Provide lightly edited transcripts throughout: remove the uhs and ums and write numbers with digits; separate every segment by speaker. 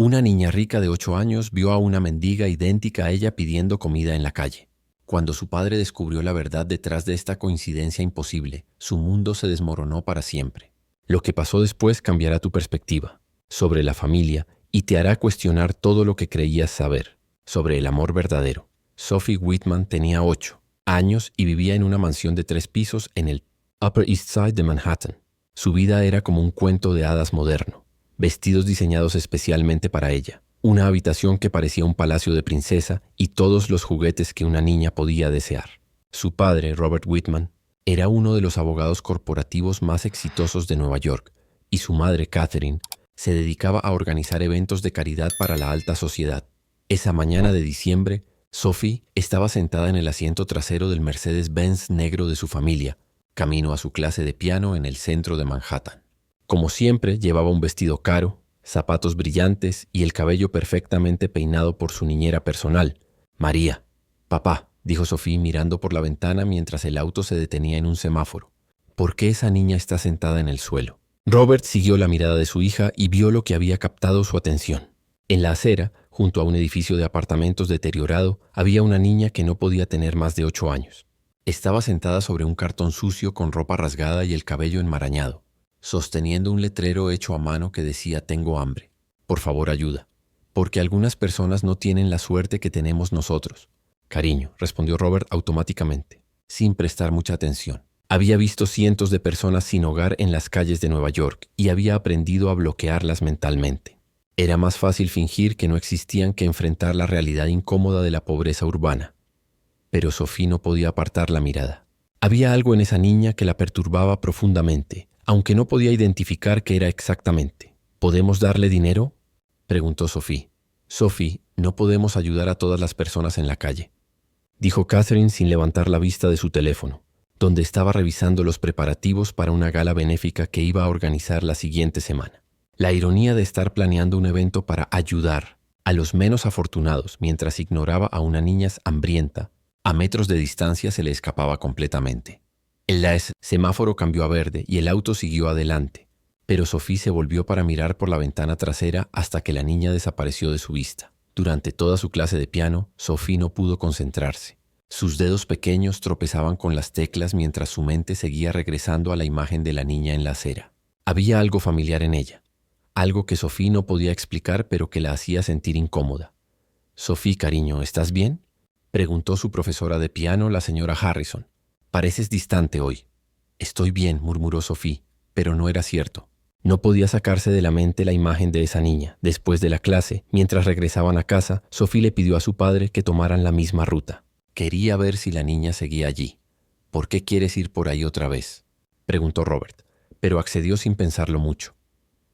Speaker 1: Una niña rica de 8 años vio a una mendiga idéntica a ella pidiendo comida en la calle. Cuando su padre descubrió la verdad detrás de esta coincidencia imposible, su mundo se desmoronó para siempre. Lo que pasó después cambiará tu perspectiva sobre la familia y te hará cuestionar todo lo que creías saber sobre el amor verdadero. Sophie Whitman tenía 8 años y vivía en una mansión de 3 pisos en el Upper East Side de Manhattan. Su vida era como un cuento de hadas moderno, vestidos diseñados especialmente para ella, una habitación que parecía un palacio de princesa y todos los juguetes que una niña podía desear. Su padre, Robert Whitman, era uno de los abogados corporativos más exitosos de Nueva York y su madre, Catherine, se dedicaba a organizar eventos de caridad para la alta sociedad. Esa mañana de diciembre, Sophie estaba sentada en el asiento trasero del Mercedes-Benz negro de su familia, camino a su clase de piano en el centro de Manhattan. Como siempre, llevaba un vestido caro, zapatos brillantes y el cabello perfectamente peinado por su niñera personal, María. «Papá», dijo Sophie mirando por la ventana mientras el auto se detenía en un semáforo. «¿Por qué esa niña está sentada en el suelo?» Robert siguió la mirada de su hija y vio lo que había captado su atención. En la acera, junto a un edificio de apartamentos deteriorado, había una niña que no podía tener más de 8 años. Estaba sentada sobre un cartón sucio con ropa rasgada y el cabello enmarañado, sosteniendo un letrero hecho a mano que decía «Tengo hambre. Por favor, ayuda. Porque algunas personas no tienen la suerte que tenemos nosotros». «Cariño», respondió Robert automáticamente, sin prestar mucha atención. Había visto cientos de personas sin hogar en las calles de Nueva York y había aprendido a bloquearlas mentalmente. Era más fácil fingir que no existían que enfrentar la realidad incómoda de la pobreza urbana. Pero Sophie no podía apartar la mirada. Había algo en esa niña que la perturbaba profundamente, aunque no podía identificar qué era exactamente. «¿Podemos darle dinero?», preguntó Sophie. «Sophie, no podemos ayudar a todas las personas en la calle», dijo Catherine sin levantar la vista de su teléfono, donde estaba revisando los preparativos para una gala benéfica que iba a organizar la siguiente semana. La ironía de estar planeando un evento para ayudar a los menos afortunados mientras ignoraba a una niña hambrienta a metros de distancia se le escapaba completamente. El semáforo cambió a verde y el auto siguió adelante, pero Sophie se volvió para mirar por la ventana trasera hasta que la niña desapareció de su vista. Durante toda su clase de piano, Sophie no pudo concentrarse. Sus dedos pequeños tropezaban con las teclas mientras su mente seguía regresando a la imagen de la niña en la acera. Había algo familiar en ella, algo que Sophie no podía explicar pero que la hacía sentir incómoda. «Sophie, cariño, ¿estás bien?», preguntó su profesora de piano, la señora Harrison. «Pareces distante hoy». «Estoy bien», murmuró Sophie, pero no era cierto. No podía sacarse de la mente la imagen de esa niña. Después de la clase, mientras regresaban a casa, Sophie le pidió a su padre que tomaran la misma ruta. Quería ver si la niña seguía allí. «¿Por qué quieres ir por ahí otra vez?», preguntó Robert, pero accedió sin pensarlo mucho.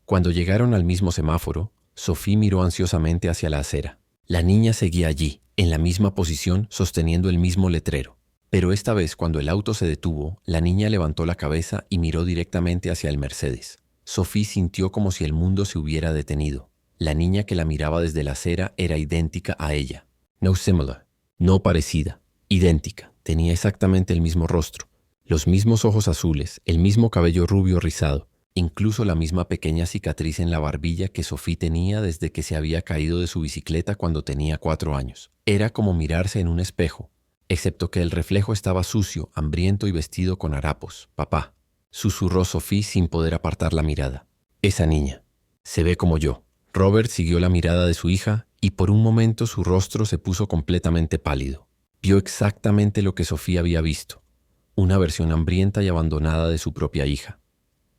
Speaker 1: Cuando llegaron al mismo semáforo, Sophie miró ansiosamente hacia la acera. La niña seguía allí, en la misma posición, sosteniendo el mismo letrero. Pero esta vez, cuando el auto se detuvo, la niña levantó la cabeza y miró directamente hacia el Mercedes. Sophie sintió como si el mundo se hubiera detenido. La niña que la miraba desde la acera era idéntica a ella. No similar, no parecida, idéntica. Tenía exactamente el mismo rostro, los mismos ojos azules, el mismo cabello rubio rizado, incluso la misma pequeña cicatriz en la barbilla que Sophie tenía desde que se había caído de su bicicleta cuando tenía 4 años. Era como mirarse en un espejo, excepto que el reflejo estaba sucio, hambriento y vestido con harapos. «Papá», susurró Sophie sin poder apartar la mirada. «Esa niña se ve como yo». Robert siguió la mirada de su hija y por un momento su rostro se puso completamente pálido. Vio exactamente lo que Sophie había visto, una versión hambrienta y abandonada de su propia hija.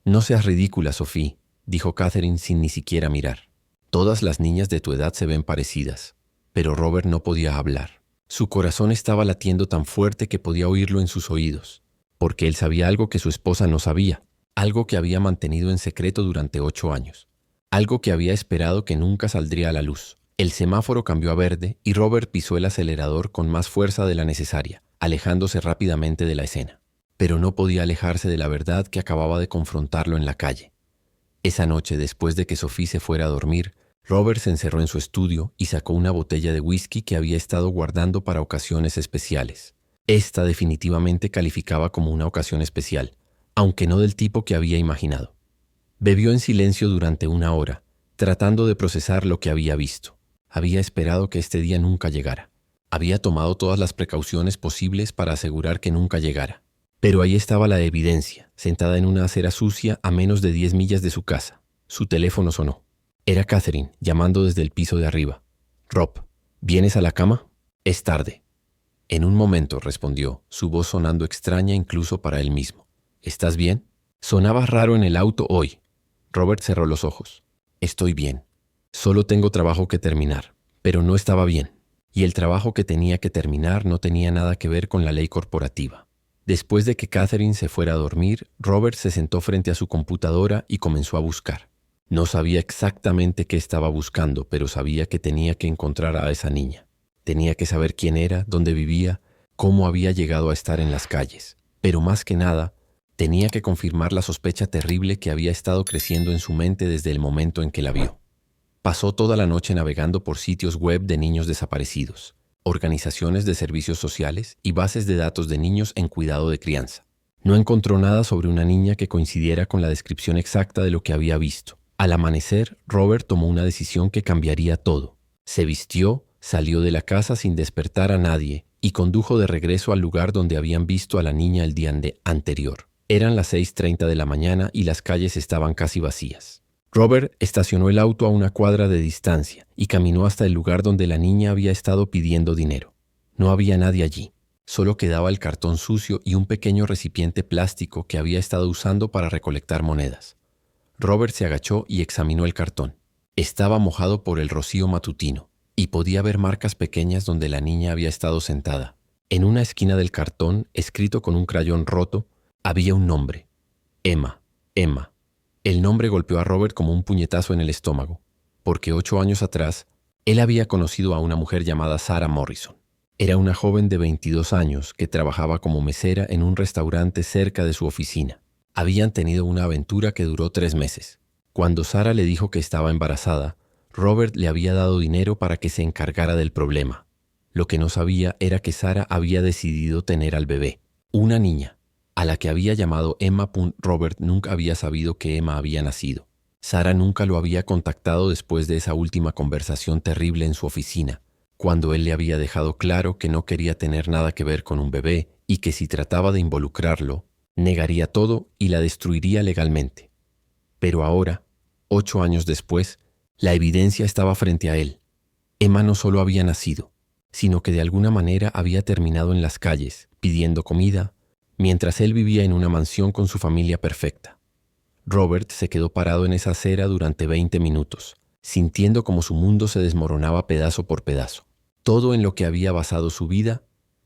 Speaker 1: «No seas ridícula, Sophie», dijo Catherine sin ni siquiera mirar. «Todas las niñas de tu edad se ven parecidas». Pero Robert no podía hablar. Su corazón estaba latiendo tan fuerte que podía oírlo en sus oídos, porque él sabía algo que su esposa no sabía, algo que había mantenido en secreto durante 8 años, algo que había esperado que nunca saldría a la luz. El semáforo cambió a verde y Robert pisó el acelerador con más fuerza de la necesaria, alejándose rápidamente de la escena. Pero no podía alejarse de la verdad que acababa de confrontarlo en la calle. Esa noche, después de que Sophie se fuera a dormir, Robert se encerró en su estudio y sacó una botella de whisky que había estado guardando para ocasiones especiales. Esta definitivamente calificaba como una ocasión especial, aunque no del tipo que había imaginado. Bebió en silencio durante 1 hora, tratando de procesar lo que había visto. Había esperado que este día nunca llegara. Había tomado todas las precauciones posibles para asegurar que nunca llegara. Pero ahí estaba la evidencia, sentada en una acera sucia a menos de 10 millas de su casa. Su teléfono sonó. Era Catherine, llamando desde el piso de arriba. «Rob, ¿vienes a la cama? Es tarde». En un momento, respondió, su voz sonando extraña incluso para él mismo. «¿Estás bien?» «Sonaba raro en el auto hoy». Robert cerró los ojos. «Estoy bien. Solo tengo trabajo que terminar». Pero no estaba bien. Y el trabajo que tenía que terminar no tenía nada que ver con la ley corporativa. Después de que Catherine se fuera a dormir, Robert se sentó frente a su computadora y comenzó a buscar. No sabía exactamente qué estaba buscando, pero sabía que tenía que encontrar a esa niña. Tenía que saber quién era, dónde vivía, cómo había llegado a estar en las calles. Pero más que nada, tenía que confirmar la sospecha terrible que había estado creciendo en su mente desde el momento en que la vio. Pasó toda la noche navegando por sitios web de niños desaparecidos, organizaciones de servicios sociales y bases de datos de niños en cuidado de crianza. No encontró nada sobre una niña que coincidiera con la descripción exacta de lo que había visto. Al amanecer, Robert tomó una decisión que cambiaría todo. Se vistió, salió de la casa sin despertar a nadie y condujo de regreso al lugar donde habían visto a la niña el día anterior. Eran las 6:30 de la mañana y las calles estaban casi vacías. Robert estacionó el auto a una cuadra de distancia y caminó hasta el lugar donde la niña había estado pidiendo dinero. No había nadie allí. Solo quedaba el cartón sucio y un pequeño recipiente plástico que había estado usando para recolectar monedas. Robert se agachó y examinó el cartón. Estaba mojado por el rocío matutino y podía ver marcas pequeñas donde la niña había estado sentada. En una esquina del cartón, escrito con un crayón roto, había un nombre. Emma. El nombre golpeó a Robert como un puñetazo en el estómago, porque 8 años atrás, él había conocido a una mujer llamada Sarah Morrison. Era una joven de 22 años que trabajaba como mesera en un restaurante cerca de su oficina. Habían tenido una aventura que duró 3 meses. Cuando Sarah le dijo que estaba embarazada, Robert le había dado dinero para que se encargara del problema. Lo que no sabía era que Sarah había decidido tener al bebé, una niña, a la que había llamado Emma. Robert nunca había sabido que Emma había nacido. Sarah nunca lo había contactado después de esa última conversación terrible en su oficina, cuando él le había dejado claro que no quería tener nada que ver con un bebé y que si trataba de involucrarlo, negaría todo y la destruiría legalmente. Pero ahora, 8 años después, la evidencia estaba frente a él. Emma no solo había nacido, sino que de alguna manera había terminado en las calles, pidiendo comida, mientras él vivía en una mansión con su familia perfecta. Robert se quedó parado en esa acera durante 20 minutos, sintiendo como su mundo se desmoronaba pedazo por pedazo. Todo en lo que había basado su vida,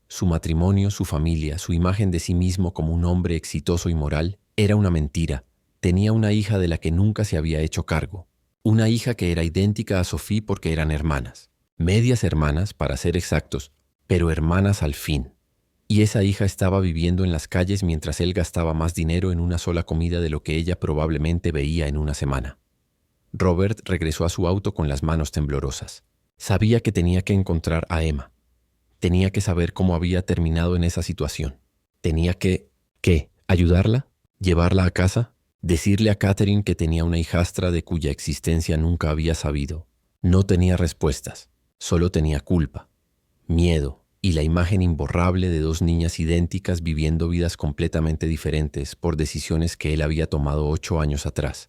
Speaker 1: su matrimonio, su familia, su imagen de sí mismo como un hombre exitoso y moral, era una mentira. Tenía una hija de la que nunca se había hecho cargo. Una hija que era idéntica a Sophie porque eran hermanas. Medias hermanas, para ser exactos, pero hermanas al fin. Y esa hija estaba viviendo en las calles mientras él gastaba más dinero en una sola comida de lo que ella probablemente veía en una semana. Robert regresó a su auto con las manos temblorosas. Sabía que tenía que encontrar a Emma. Tenía que saber cómo había terminado en esa situación. Tenía que... ¿qué? ¿Ayudarla? ¿Llevarla a casa? ¿Decirle a Catherine que tenía una hijastra de cuya existencia nunca había sabido? No tenía respuestas. Solo tenía culpa, miedo y la imagen imborrable de 2 niñas idénticas viviendo vidas completamente diferentes por decisiones que él había tomado 8 años atrás.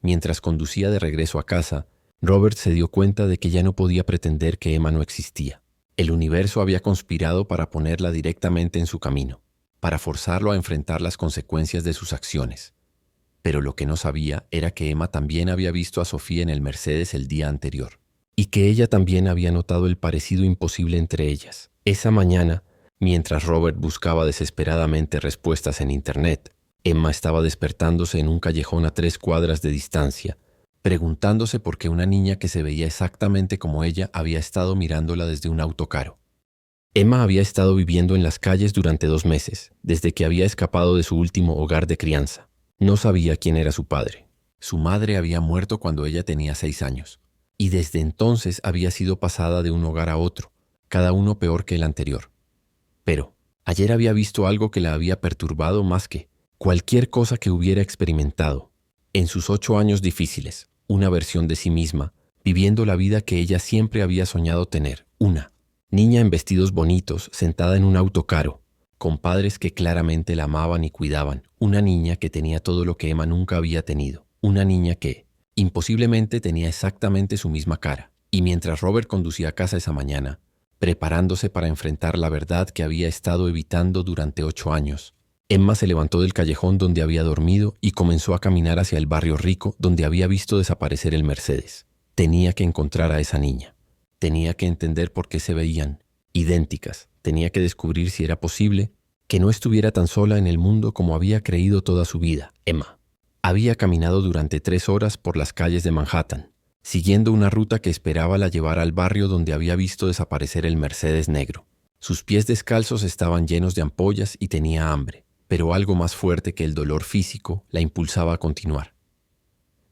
Speaker 1: Mientras conducía de regreso a casa, Robert se dio cuenta de que ya no podía pretender que Emma no existía. El universo había conspirado para ponerla directamente en su camino, para forzarlo a enfrentar las consecuencias de sus acciones. Pero lo que no sabía era que Emma también había visto a Sofía en el Mercedes el día anterior, y que ella también había notado el parecido imposible entre ellas. Esa mañana, mientras Robert buscaba desesperadamente respuestas en Internet, Emma estaba despertándose en un callejón a 3 cuadras de distancia, preguntándose por qué una niña que se veía exactamente como ella había estado mirándola desde un auto caro. Emma había estado viviendo en las calles durante 2 meses, desde que había escapado de su último hogar de crianza. No sabía quién era su padre. Su madre había muerto cuando ella tenía 6 años, y desde entonces había sido pasada de un hogar a otro, cada uno peor que el anterior. Pero ayer había visto algo que la había perturbado más que cualquier cosa que hubiera experimentado en sus 8 años difíciles. una versión de sí misma, viviendo la vida que ella siempre había soñado tener, una niña en vestidos bonitos, sentada en un auto caro, con padres que claramente la amaban y cuidaban, una niña que tenía todo lo que Emma nunca había tenido, una niña que, imposiblemente, tenía exactamente su misma cara. Y mientras Robert conducía a casa esa mañana, preparándose para enfrentar la verdad que había estado evitando durante 8 años, Emma se levantó del callejón donde había dormido y comenzó a caminar hacia el barrio rico donde había visto desaparecer el Mercedes. Tenía que encontrar a esa niña. Tenía que entender por qué se veían idénticas. Tenía que descubrir si era posible que no estuviera tan sola en el mundo como había creído toda su vida. Emma había caminado durante 3 horas por las calles de Manhattan, siguiendo una ruta que esperaba la llevara al barrio donde había visto desaparecer el Mercedes negro. Sus pies descalzos estaban llenos de ampollas y tenía hambre, pero algo más fuerte que el dolor físico la impulsaba a continuar.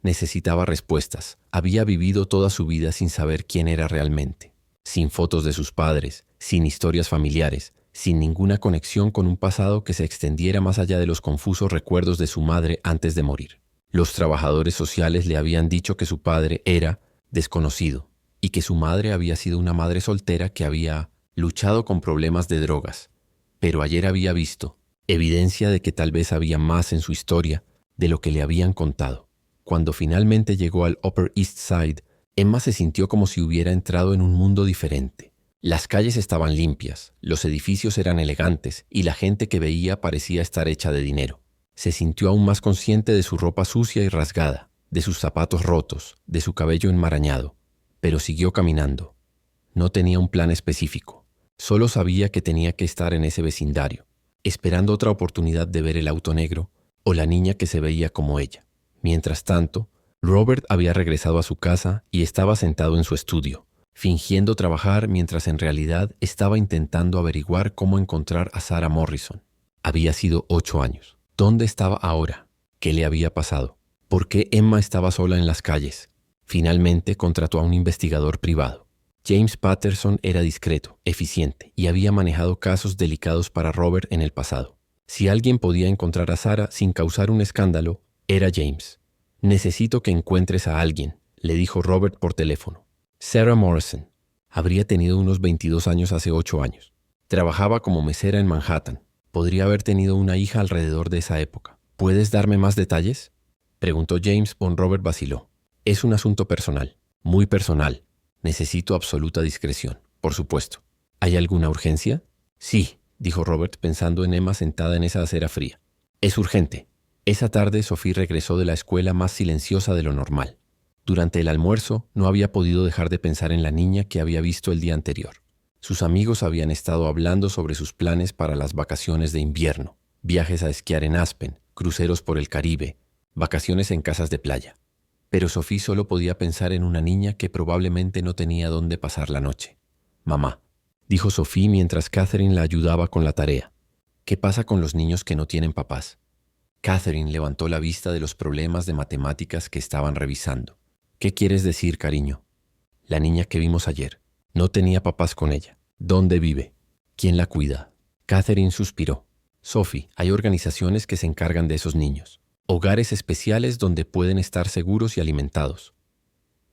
Speaker 1: Necesitaba respuestas. Había vivido toda su vida sin saber quién era realmente, sin fotos de sus padres, sin historias familiares, sin ninguna conexión con un pasado que se extendiera más allá de los confusos recuerdos de su madre antes de morir. Los trabajadores sociales le habían dicho que su padre era desconocido y que su madre había sido una madre soltera que había luchado con problemas de drogas. Pero ayer había visto evidencia de que tal vez había más en su historia de lo que le habían contado. Cuando finalmente llegó al Upper East Side, Emma se sintió como si hubiera entrado en un mundo diferente. Las calles estaban limpias, los edificios eran elegantes y la gente que veía parecía estar hecha de dinero. Se sintió aún más consciente de su ropa sucia y rasgada, de sus zapatos rotos, de su cabello enmarañado, pero siguió caminando. No tenía un plan específico, solo sabía que tenía que estar en ese vecindario, esperando otra oportunidad de ver el auto negro o la niña que se veía como ella. Mientras tanto, Robert había regresado a su casa y estaba sentado en su estudio, fingiendo trabajar mientras en realidad estaba intentando averiguar cómo encontrar a Sarah Morrison. Había sido 8 años. ¿Dónde estaba ahora? ¿Qué le había pasado? ¿Por qué Emma estaba sola en las calles? Finalmente contrató a un investigador privado. James Patterson era discreto, eficiente y había manejado casos delicados para Robert en el pasado. Si alguien podía encontrar a Sarah sin causar un escándalo, era James. «Necesito que encuentres a alguien», le dijo Robert por teléfono. Sarah Morrison. Habría tenido unos 22 años hace 8 años. Trabajaba como mesera en Manhattan. Podría haber tenido una hija alrededor de esa época. ¿Puedes darme más detalles?, preguntó James. Robert vaciló. «Es un asunto personal, muy personal. Necesito absoluta discreción, por supuesto». «¿Hay alguna urgencia?». «Sí», dijo Robert pensando en Emma sentada en esa acera fría. «Es urgente». Esa tarde Sophie regresó de la escuela más silenciosa de lo normal. Durante el almuerzo no había podido dejar de pensar en la niña que había visto el día anterior. Sus amigos habían estado hablando sobre sus planes para las vacaciones de invierno, viajes a esquiar en Aspen, cruceros por el Caribe, vacaciones en casas de playa. Pero Sophie solo podía pensar en una niña que probablemente no tenía dónde pasar la noche. «Mamá», dijo Sophie mientras Catherine la ayudaba con la tarea. «¿Qué pasa con los niños que no tienen papás?». Catherine levantó la vista de los problemas de matemáticas que estaban revisando. «¿Qué quieres decir, cariño?». «La niña que vimos ayer. No tenía papás con ella. ¿Dónde vive? ¿Quién la cuida?». Catherine suspiró. «Sophie, hay organizaciones que se encargan de esos niños. Hogares especiales donde pueden estar seguros y alimentados».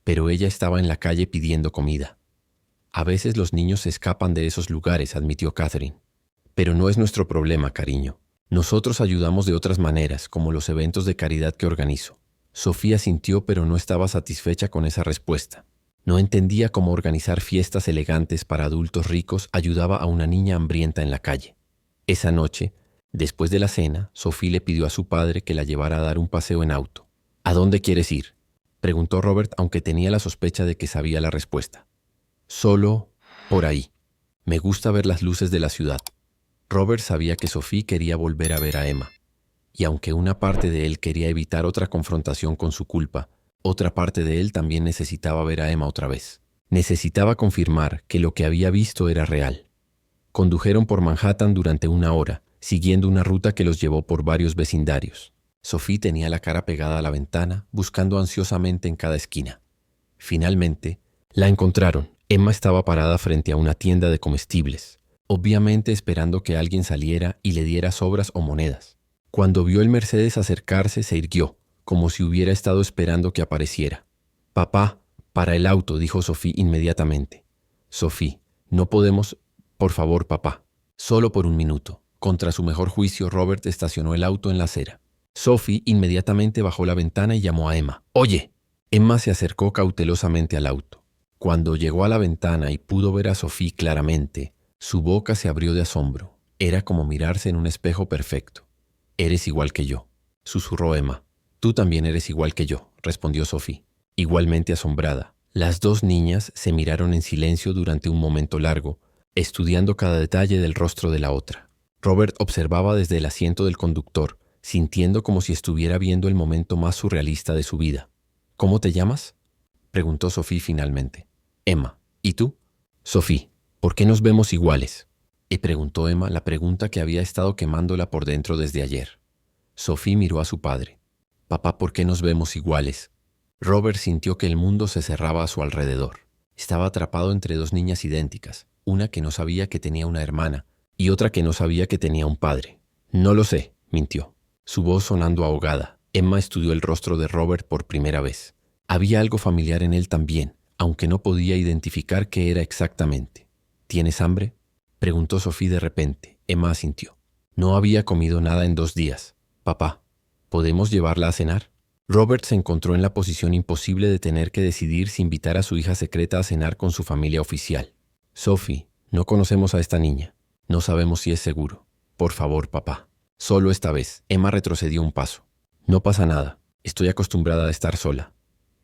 Speaker 1: Pero ella estaba en la calle pidiendo comida. «A veces los niños se escapan de esos lugares», admitió Catherine. «Pero no es nuestro problema, cariño. Nosotros ayudamos de otras maneras, como los eventos de caridad que organizo». Sofía sintió, pero no estaba satisfecha con esa respuesta. No entendía cómo organizar fiestas elegantes para adultos ricos ayudaba a una niña hambrienta en la calle. Esa noche, después de la cena, Sophie le pidió a su padre que la llevara a dar un paseo en auto. «¿A dónde quieres ir?», preguntó Robert, aunque tenía la sospecha de que sabía la respuesta. «Solo por ahí. Me gusta ver las luces de la ciudad». Robert sabía que Sophie quería volver a ver a Emma. Y aunque una parte de él quería evitar otra confrontación con su culpa, otra parte de él también necesitaba ver a Emma otra vez. Necesitaba confirmar que lo que había visto era real. Condujeron por Manhattan durante 1 hora, siguiendo una ruta que los llevó por varios vecindarios. Sophie tenía la cara pegada a la ventana, buscando ansiosamente en cada esquina. Finalmente, la encontraron. Emma estaba parada frente a una tienda de comestibles, obviamente esperando que alguien saliera y le diera sobras o monedas. Cuando vio el Mercedes acercarse, se irguió, como si hubiera estado esperando que apareciera. Papá, para el auto, dijo Sophie inmediatamente. Sophie, no podemos. Por favor, papá. Solo por un minuto. Contra su mejor juicio, Robert estacionó el auto en la acera. Sophie inmediatamente bajó la ventana y llamó a Emma. ¡Oye! Emma se acercó cautelosamente al auto. Cuando llegó a la ventana y pudo ver a Sophie claramente, su boca se abrió de asombro. Era como mirarse en un espejo perfecto. «Eres igual que yo», susurró Emma. «Tú también eres igual que yo», respondió Sophie. Igualmente asombrada, las dos niñas se miraron en silencio durante un momento largo, estudiando cada detalle del rostro de la otra. Robert observaba desde el asiento del conductor, sintiendo como si estuviera viendo el momento más surrealista de su vida. «¿Cómo te llamas?», preguntó Sophie finalmente. «Emma. ¿Y tú?». «Sophie, ¿por qué nos vemos iguales?», preguntó Emma la pregunta que había estado quemándola por dentro desde ayer. Sophie miró a su padre. «Papá, ¿por qué nos vemos iguales?». Robert sintió que el mundo se cerraba a su alrededor. Estaba atrapado entre dos niñas idénticas, una que no sabía que tenía una hermana y otra que no sabía que tenía un padre. «No lo sé», mintió. Su voz sonando ahogada, Emma estudió el rostro de Robert por primera vez. Había algo familiar en él también, aunque no podía identificar qué era exactamente. «¿Tienes hambre?», preguntó Sophie de repente. Emma asintió. «No había comido nada en 2 días. Papá, ¿podemos llevarla a cenar?». Robert se encontró en la posición imposible de tener que decidir si invitar a su hija secreta a cenar con su familia oficial. «Sophie, no conocemos a esta niña. No sabemos si es seguro. Por favor, papá. Solo esta vez». Emma retrocedió un paso. «No pasa nada. Estoy acostumbrada a estar sola».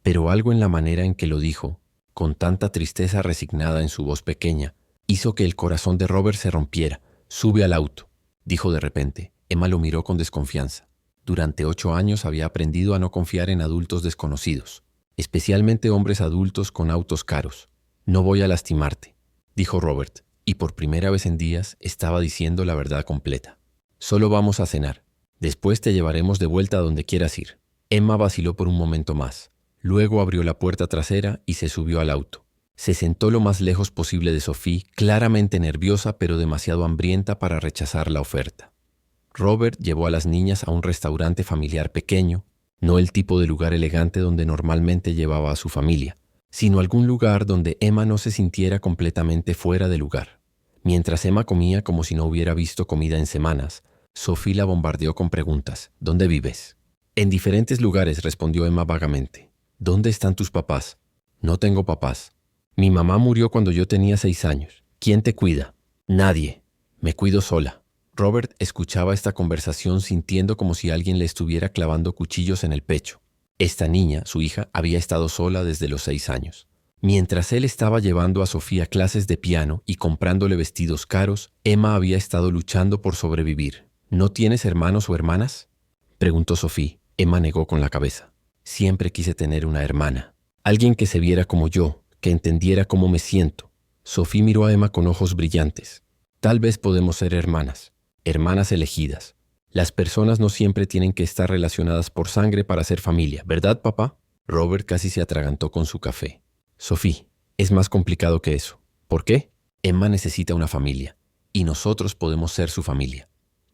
Speaker 1: Pero algo en la manera en que lo dijo, con tanta tristeza resignada en su voz pequeña, hizo que el corazón de Robert se rompiera. «Sube al auto», dijo de repente. Emma lo miró con desconfianza. Durante 8 años había aprendido a no confiar en adultos desconocidos, especialmente hombres adultos con autos caros. «No voy a lastimarte», dijo Robert, y por primera vez en días estaba diciendo la verdad completa. «Solo vamos a cenar. Después te llevaremos de vuelta a donde quieras ir». Emma vaciló por un momento más. Luego abrió la puerta trasera y se subió al auto. Se sentó lo más lejos posible de Sophie, claramente nerviosa pero demasiado hambrienta para rechazar la oferta. Robert llevó a las niñas a un restaurante familiar pequeño, no el tipo de lugar elegante donde normalmente llevaba a su familia, sino algún lugar donde Emma no se sintiera completamente fuera de lugar. Mientras Emma comía como si no hubiera visto comida en semanas, Sophie la bombardeó con preguntas. «¿Dónde vives?». «En diferentes lugares», respondió Emma vagamente. «¿Dónde están tus papás?». «No tengo papás. Mi mamá murió cuando yo tenía 6 años. ¿Quién te cuida?». «Nadie. Me cuido sola». Robert escuchaba esta conversación sintiendo como si alguien le estuviera clavando cuchillos en el pecho. Esta niña, su hija, había estado sola desde los 6 años. Mientras él estaba llevando a Sofía clases de piano y comprándole vestidos caros, Emma había estado luchando por sobrevivir. «¿No tienes hermanos o hermanas?», preguntó Sophie. Emma negó con la cabeza. «Siempre quise tener una hermana. Alguien que se viera como yo, que entendiera cómo me siento». Sophie miró a Emma con ojos brillantes. «Tal vez podemos ser hermanas. Hermanas elegidas. Las personas no siempre tienen que estar relacionadas por sangre para ser familia, ¿verdad, papá?». Robert casi se atragantó con su café. «Sophie, es más complicado que eso». «¿Por qué?». «Emma necesita una familia, y nosotros podemos ser su familia».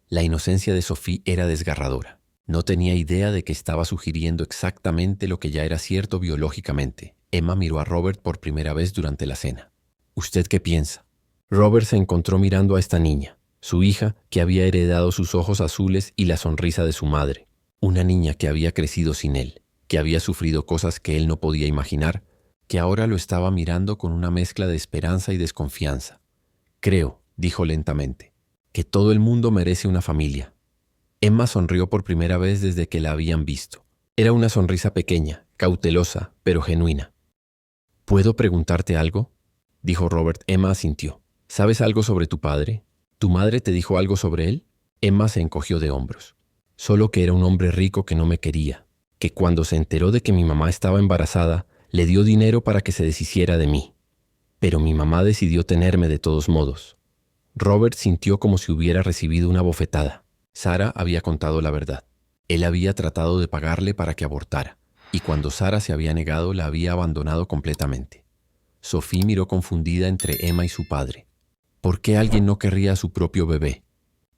Speaker 1: La inocencia de Sophie era desgarradora. No tenía idea de que estaba sugiriendo exactamente lo que ya era cierto biológicamente. Emma miró a Robert por primera vez durante la cena. «¿Usted qué piensa?». Robert se encontró mirando a esta niña, su hija, que había heredado sus ojos azules y la sonrisa de su madre. Una niña que había crecido sin él, que había sufrido cosas que él no podía imaginar, que ahora lo estaba mirando con una mezcla de esperanza y desconfianza. «Creo», dijo lentamente, «que todo el mundo merece una familia». Emma sonrió por primera vez desde que la habían visto. Era una sonrisa pequeña, cautelosa, pero genuina. «¿Puedo preguntarte algo?», dijo Robert. Emma asintió. «¿Sabes algo sobre tu padre? ¿Tu madre te dijo algo sobre él?». Emma se encogió de hombros. «Solo que era un hombre rico que no me quería, que cuando se enteró de que mi mamá estaba embarazada, le dio dinero para que se deshiciera de mí. Pero mi mamá decidió tenerme de todos modos». Robert sintió como si hubiera recibido una bofetada. Sara había contado la verdad. Él había tratado de pagarle para que abortara, y cuando Sara se había negado, la había abandonado completamente. Sophie miró confundida entre Emma y su padre. ¿Por qué alguien no querría a su propio bebé?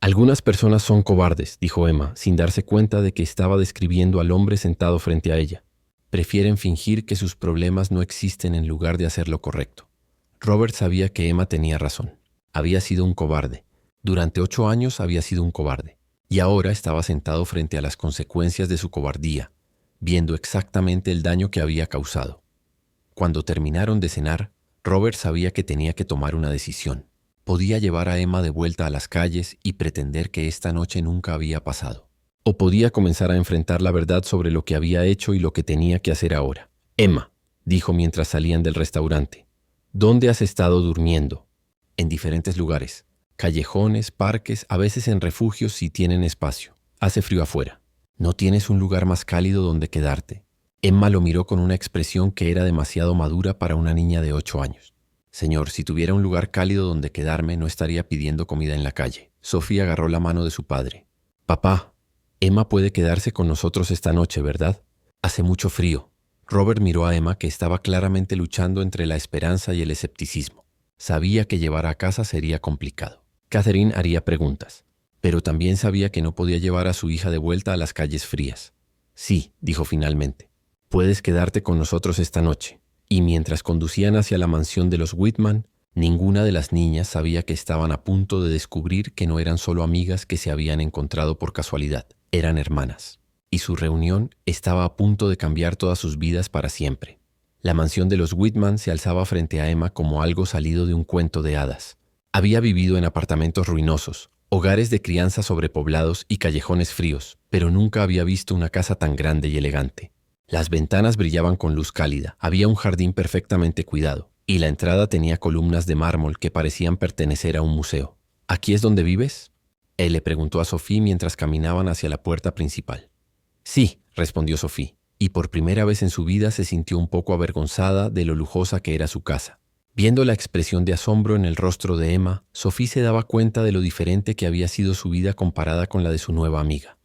Speaker 1: «Algunas personas son cobardes», dijo Emma, sin darse cuenta de que estaba describiendo al hombre sentado frente a ella. Prefieren fingir que sus problemas no existen en lugar de hacer lo correcto. Robert sabía que Emma tenía razón. Había sido un cobarde. Durante 8 años había sido un cobarde. Y ahora estaba sentado frente a las consecuencias de su cobardía, viendo exactamente el daño que había causado. Cuando terminaron de cenar, Robert sabía que tenía que tomar una decisión. Podía llevar a Emma de vuelta a las calles y pretender que esta noche nunca había pasado. O podía comenzar a enfrentar la verdad sobre lo que había hecho y lo que tenía que hacer ahora. «Emma», dijo mientras salían del restaurante, «¿dónde has estado durmiendo?» «En diferentes lugares. Callejones, parques, a veces en refugios si tienen espacio. Hace frío afuera. ¿No tienes un lugar más cálido donde quedarte?» Emma lo miró con una expresión que era demasiado madura para una niña de 8 años. «Señor, si tuviera un lugar cálido donde quedarme, no estaría pidiendo comida en la calle». Sofía agarró la mano de su padre. «Papá, Emma puede quedarse con nosotros esta noche, ¿verdad? Hace mucho frío». Robert miró a Emma, que estaba claramente luchando entre la esperanza y el escepticismo. Sabía que llevar a casa sería complicado. Catherine haría preguntas, pero también sabía que no podía llevar a su hija de vuelta a las calles frías. «Sí», dijo finalmente, «puedes quedarte con nosotros esta noche». Y mientras conducían hacia la mansión de los Whitman, ninguna de las niñas sabía que estaban a punto de descubrir que no eran solo amigas que se habían encontrado por casualidad, eran hermanas. Y su reunión estaba a punto de cambiar todas sus vidas para siempre. La mansión de los Whitman se alzaba frente a Emma como algo salido de un cuento de hadas. Había vivido en apartamentos ruinosos, hogares de crianza sobrepoblados y callejones fríos, pero nunca había visto una casa tan grande y elegante. Las ventanas brillaban con luz cálida, había un jardín perfectamente cuidado, y la entrada tenía columnas de mármol que parecían pertenecer a un museo. «¿Aquí es donde vives?», él le preguntó a Sophie mientras caminaban hacia la puerta principal. «Sí», respondió Sophie, y por primera vez en su vida se sintió un poco avergonzada de lo lujosa que era su casa. Viendo la expresión de asombro en el rostro de Emma, Sophie se daba cuenta de lo diferente que había sido su vida comparada con la de su nueva amiga.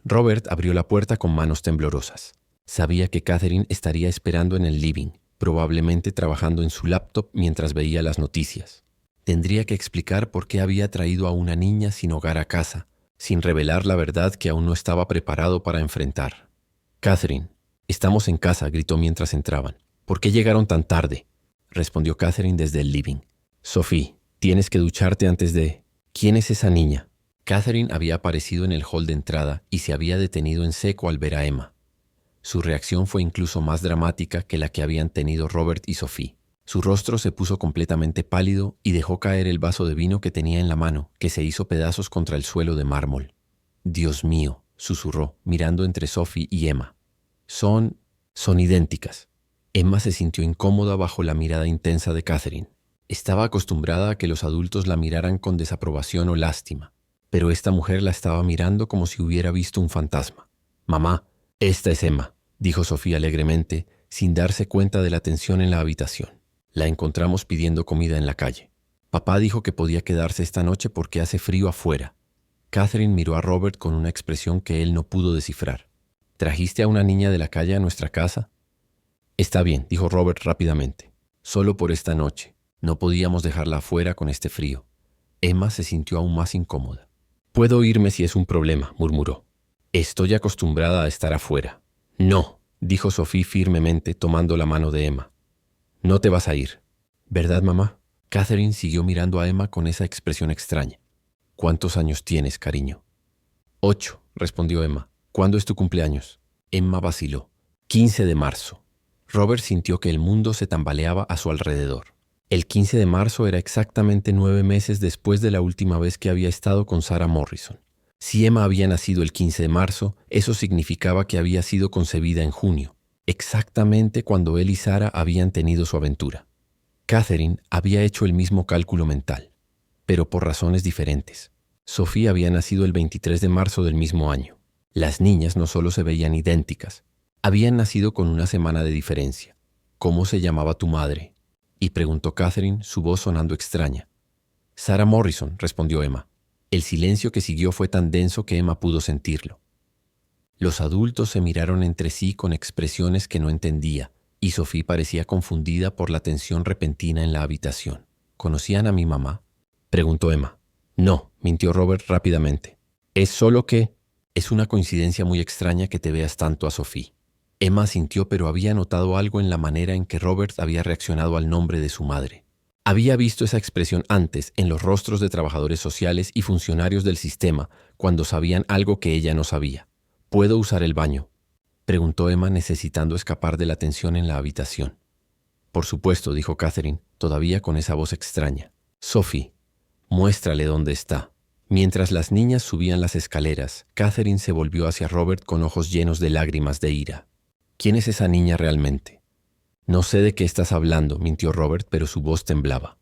Speaker 1: Robert abrió la puerta con manos temblorosas. Sabía que Catherine estaría esperando en el living, probablemente trabajando en su laptop mientras veía las noticias. Tendría que explicar por qué había traído a una niña sin hogar a casa, sin revelar la verdad que aún no estaba preparado para enfrentar. «Catherine, estamos en casa», gritó mientras entraban. «¿Por qué llegaron tan tarde?», respondió Catherine desde el living. «Sophie, tienes que ducharte antes de...» «¿Quién es esa niña?». Catherine había aparecido en el hall de entrada y se había detenido en seco al ver a Emma. Su reacción fue incluso más dramática que la que habían tenido Robert y Sophie. Su rostro se puso completamente pálido y dejó caer el vaso de vino que tenía en la mano, que se hizo pedazos contra el suelo de mármol. «Dios mío», susurró, mirando entre Sophie y Emma. Son idénticas». Emma se sintió incómoda bajo la mirada intensa de Catherine. Estaba acostumbrada a que los adultos la miraran con desaprobación o lástima, pero esta mujer la estaba mirando como si hubiera visto un fantasma. «Mamá, esta es Emma», dijo Sofía alegremente, sin darse cuenta de la tensión en la habitación. «La encontramos pidiendo comida en la calle. Papá dijo que podía quedarse esta noche porque hace frío afuera». Catherine miró a Robert con una expresión que él no pudo descifrar. «¿Trajiste a una niña de la calle a nuestra casa?». «Está bien», dijo Robert rápidamente. «Solo por esta noche. No podíamos dejarla afuera con este frío». Emma se sintió aún más incómoda. «Puedo irme si es un problema», murmuró. «Estoy acostumbrada a estar afuera». «No», dijo Sophie firmemente, tomando la mano de Emma. «No te vas a ir». «¿Verdad, mamá?». Catherine siguió mirando a Emma con esa expresión extraña. «¿Cuántos años tienes, cariño?». 8, respondió Emma. «¿Cuándo es tu cumpleaños?». Emma vaciló. 15 de marzo. Robert sintió que el mundo se tambaleaba a su alrededor. El 15 de marzo era exactamente 9 meses después de la última vez que había estado con Sarah Morrison. Si Emma había nacido el 15 de marzo, eso significaba que había sido concebida en junio, exactamente cuando él y Sarah habían tenido su aventura. Catherine había hecho el mismo cálculo mental, pero por razones diferentes. Sofía había nacido el 23 de marzo del mismo año. Las niñas no solo se veían idénticas, habían nacido con una semana de diferencia. «¿Cómo se llamaba tu madre?», y preguntó Catherine, su voz sonando extraña. «Sarah Morrison», respondió Emma. El silencio que siguió fue tan denso que Emma pudo sentirlo. Los adultos se miraron entre sí con expresiones que no entendía, y Sophie parecía confundida por la tensión repentina en la habitación. «¿Conocían a mi mamá?», preguntó Emma. «No», mintió Robert rápidamente. «Es solo que es una coincidencia muy extraña que te veas tanto a Sophie». Emma asintió, pero había notado algo en la manera en que Robert había reaccionado al nombre de su madre. Había visto esa expresión antes en los rostros de trabajadores sociales y funcionarios del sistema cuando sabían algo que ella no sabía. ¿Puedo usar el baño?, preguntó Emma, necesitando escapar de la tensión en la habitación. Por supuesto, dijo Catherine, todavía con esa voz extraña. Sophie, muéstrale dónde está. Mientras las niñas subían las escaleras, Catherine se volvió hacia Robert con ojos llenos de lágrimas de ira. ¿Quién es esa niña realmente? No sé de qué estás hablando, mintió Robert, pero su voz temblaba.